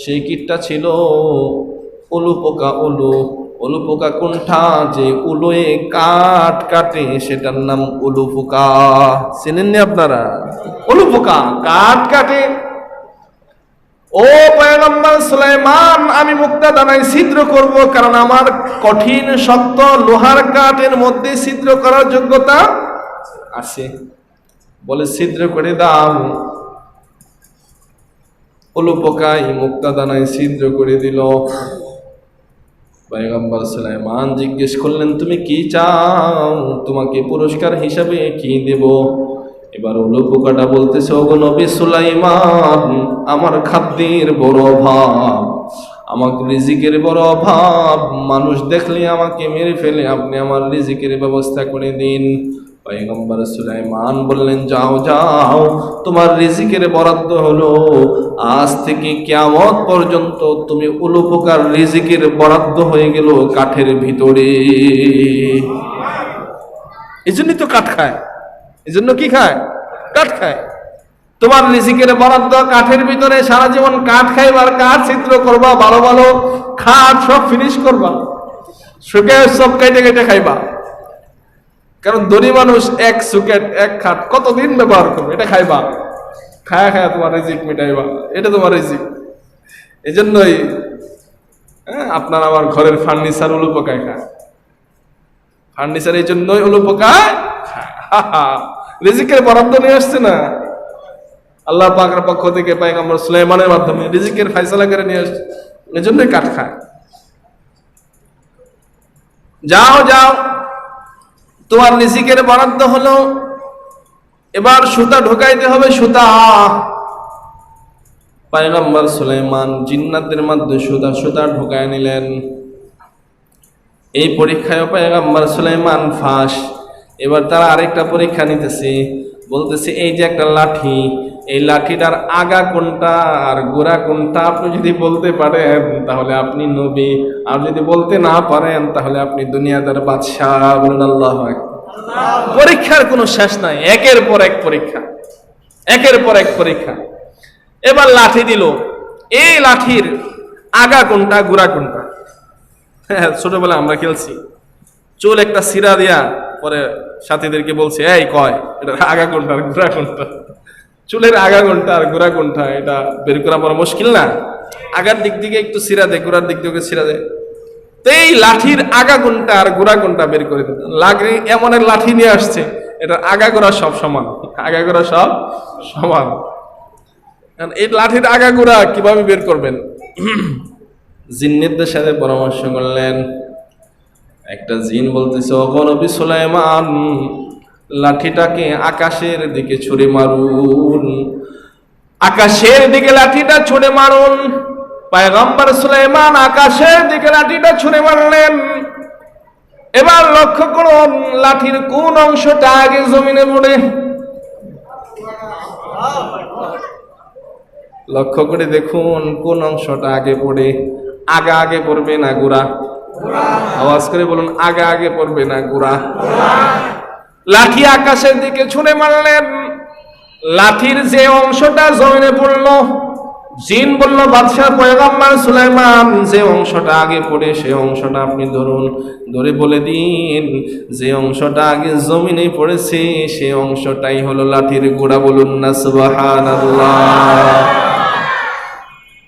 সেই কীটটা ছিল উলু পোকা। উলু পোকা কোনটা? যে উলুয়ে কাঠ কাটে, সেটার নাম উলু পোকা। চেনেননি আপনারা? উলু পোকা কাঠ কাটে। ও পয়গম্বর সুলাইমান, আমি মুক্তা দানায় ছিদ্র করব, কারণ আমার কঠিন শক্ত লোহার কাঠের মধ্যে ছিদ্র করার যোগ্যতা আছে। বলে ছিদ্র করে দাও। উলু পোকাই মুক্তা দানায় ছিদ্র করে দিল। পয়গম্বর সুলাইমান জিজ্ঞেস করলেন, তুমি কি চাও? তোমাকে পুরস্কার হিসাবে কি দেব? এবার উলু পোকাটা বলতেছে, ওগো নবী সুলাইমান, আমার খাদ্যের বড় অভাব, আমার রিজিকের বড় অভাব, মানুষ দেখলে আমাকে মেরে ফেলে, আপনি আমার রিজিকের ব্যবস্থা করে দিন। পয়গম্বর সুলাইমান বললেন, যাও যাও, তোমার রিজিকের বরাদ্দ হলো, আজ থেকে কিয়ামত পর্যন্ত তুমি উলু পোকার রিজিকের বরাদ্দ হয়ে গেল কাঠের ভিতরে। এই জন্যই তো কাঠ খায়। এই জন্য কি খায়? কাঠ খায়। তোমার রিজিকের বরাদ্দ কাঠের ভিতরে, সারা জীবন কাঠ খাইবার, কাঠ ছিদ্র করবা, ভালো ভালো খাট সব ফিনিশ করবা, শুকে সব কেটে কেটে খাইবা। কারণ ধনী মানুষ এক সুকেট এক খাট কতদিন ব্যবহার করবে? এটা খাইবা, খায়া খায়া তোমার রিজিক মিটাইবা, এটা তোমার রিজিক। এই জন্যই আপনার আমার ঘরের ফার্নিচার উলু পোকায় খায়। ফার্নিচার এই জন্যই উলু পোকায় রিজিকের বরাদ্দ নিয়ে আসছে না, আল্লাহ পাকের পক্ষ থেকে পয়গম্বর সুলাইমানের মাধ্যমে রিজিকের ফয়সালা করে নিয়ে আসছে, এজন্যই কাঠ খায়। যাও যাও, তোমার রিজিকের বরাদ্দ হলো, এবার সুতা ঢোকাইতে হবে। সুতা পয়গম্বর সুলাইমান জিন্নাতের মাধ্যমে সুতা ঢোকায় নিলেন। এই পরীক্ষায় পয়গম্বর সুলাইমান ফাঁস। এবার তারা আরেকটা পরীক্ষা নিতেছে, বলতেছে, এই যে একটা লাঠি, এই লাঠিটার আগা কোনটা আর গোড়া কোনটা আপনি যদি বলতে পারেন তাহলে আপনি নবী, আর যদি বলতে না পারেন তাহলে আপনি দুনিয়াদার বাদশাহ। বলুন আল্লাহু আকবার। পরীক্ষার কোনো শেষ নাই, একের পর এক পরীক্ষা, একের পর এক পরীক্ষা। এবার লাঠি দিল, এই লাঠির আগা কোনটা গোড়া কোনটা? ছোটবেলা আমরা খেলছি, চুল একটা সিরা দিয়া পরে সাথীদেরকে বলছে, এই কয় এটা আগা কোনটা আর গোড়া কোনটা? চুলের আগা কোনটা আর গোড়া কোনটা এটা বের করা বড় মুশকিল না? আগার দিক দিকে একটু সিরা দেয়, গোড়ার দিক দিকে সিরা দেয়। তো এই লাঠির আগা কোনটা আর গোড়া কোনটা বের করে দিত। লাগে এমন এক লাঠি নিয়ে আসছে, এটা আগা গোড়া সব সমান, আগা গোড়া সব সমান। এই লাঠির আগা গোড়া কিভাবে বের করবেন? জিন্নিদের সাথে পরামর্শ করলেন। একটা জিন বলতেছে, ও নবী সুলাইমান, লাঠিটাকে আকাশের দিকে ছুঁড়ে মারুন, আকাশের দিকে লাঠিটা ছুঁড়ে মারুন। পয়গম্বর সুলাইমান আকাশের দিকে লাঠিটা ছুঁড়ে মারলেন। এবার লক্ষ্য করুন লাঠির কোন অংশটা আগে জমিনে পড়ে। লক্ষ্য করে দেখুন কোন অংশটা আগে পড়ে। আগা আগে পড়বে না গোড়া? আওয়াজ করে বলুন, আগা আগে পড়বে না গোড়া? লাঠি আকাশের দিকে ছুঁড়ে মারলেন, লাঠির যে অংশটা জমিনে পড়লো, জিন বলল, বাদশাহ পয়গম্বর সুলাইমান, যে অংশটা আগে পড়ে সে অংশটা আপনি ধরুন, ধরে বলে দিন যে অংশটা আগে জমিনে পড়েছে সে অংশটাই হলো লাঠির গোড়া। বলুন না সুবহানাল্লাহ।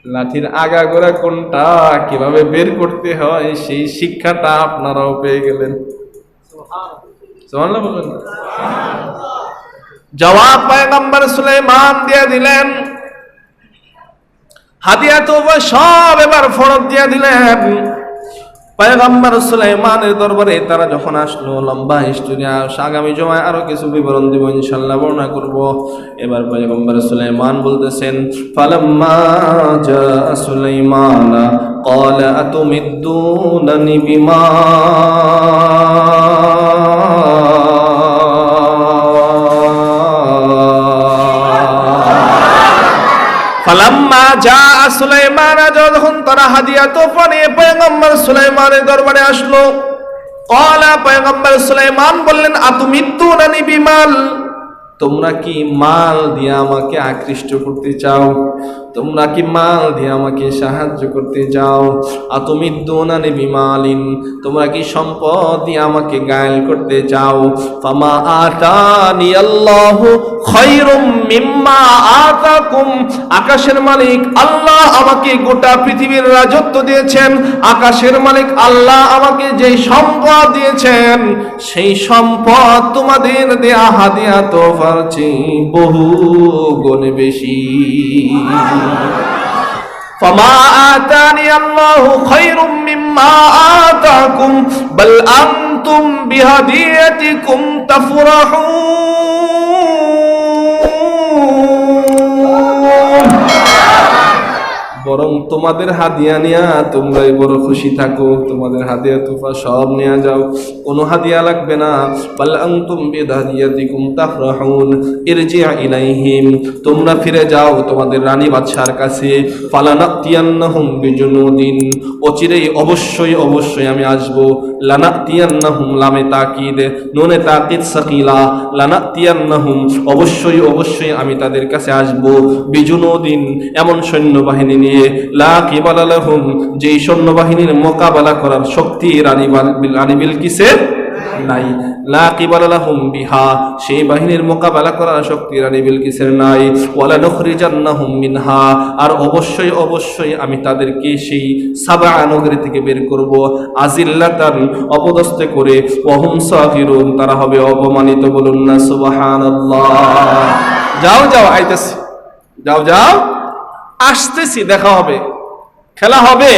লাঠির আগা গোড়া কোনটা কিভাবে বের করতে হয় সেই শিক্ষাটা আপনারাও পেয়ে গেলেন। সুবহানাল্লাহ বলুন। জবাব পয়গম্বর সুলাইমান দিয়ে দিলেন, হাদিয়া তোবা সব এবার ফরত দিয়ে দিলেন। পয়গম্বর সুলাইমানের দরবারে তারা যখন আসলো, লম্বা হিস্টোরি, আগামী জমায় আরো কিছু বিবরণ দিব ইনশাআল্লাহ, বর্ণনা করব। এবার পয়গম্বর সুলাইমান বলতেছেন, ফালাম্মা জা সুলাইমান ক্বালা আতুমিদ্দুনানি বিমা ফালাম্মা জা সুলাইমান, যখন তারা হাদিয়া তোফা নিয়ে পয়গম্বর সুলাইমানের দরবারে আসলো, ক্বালা পয়গম্বর সুলাইমান বললেন, আতুমিদ্দুনানি বিমাল, তোমরা কি মাল দিয়ে আমাকে আকৃষ্ট করতে চাও? তোমরা কি মাল দিয়ে আমাকে সাহায্য করতে চাও? আতুমিদ্দুনানি বিমালিন, তোমরা কি সম্পদ দিয়ে আমাকে গায়েল করতে চাও? ফামা আতানি আল্লাহু খায়রুম মিম্মা আতাকুম, আকাশের মালিক আল্লাহ আমাকে গোটা পৃথিবীর রাজত্ব দিয়েছেন। আকাশের মালিক আল্লাহ আমাকে যে সম্পদ দিয়েছেন সেই সম্পদ তোমাদের দেয়া হাদিয়া তোফার চেয়ে বহু গুণে বেশি। ফামা আতানি আল্লাহু খায়রুম মিম্মা আতাকুম বাল আনতুম বিহাদিয়াতিকুম তাফরাহুন, বরং তোমাদের হাদিয়া নিয়া তোমরাই বড় খুশি থাকো। তোমাদের হাদিয়া তোফা সব নিয়ে যাও, কোনো হাদিয়া লাগবে না। বাল আনতুম বিহাদিয়াতিকুম তাফরাহুন, ইরজি' ইলাইহিম, তোমরা ফিরে যাও তোমাদের রানী বাদশার কাছে। ফালানাতিয়ান্নাহুম বিজুনুদিন, অচিরেই অবশ্যই অবশ্যই আমি আসব। লানাতিয়ান্নাহুম, লামে তাকিদ, নুনে তাকিদ সাকিলা, লানাতিয়ান্নাহুম, অবশ্যই অবশ্যই আমি তাদের কাছে আসব। বিজুনুদিন, এমন সৈন্যবাহিনী নিয়ে, লা কিবালা লাহুম, যেই সৈন্যবাহিনীর মোকাবেলা করার শক্তি রানী বিলকিসের নাই। লা কিবালা লাহুম বিহা, সেই বাহিনীর মোকাবেলা করার শক্তি রানী বিলকিসের নাই। ওয়ালা নুখরিজান্নাহুম মিনহা, আর অবশ্যই অবশ্যই আমি তাদেরকে সেই সাবা নগরী থেকে বের করব। আজিল্লাতান, অপদস্থ করে, ওয়াহুম সাগিরুন, তারা হবে অপমানিত। বলুন না সুবহানাল্লাহ। যাও যাও, আইতেছি, যাও যাও, আসতেছি, দেখা হবে, খেলা হবে।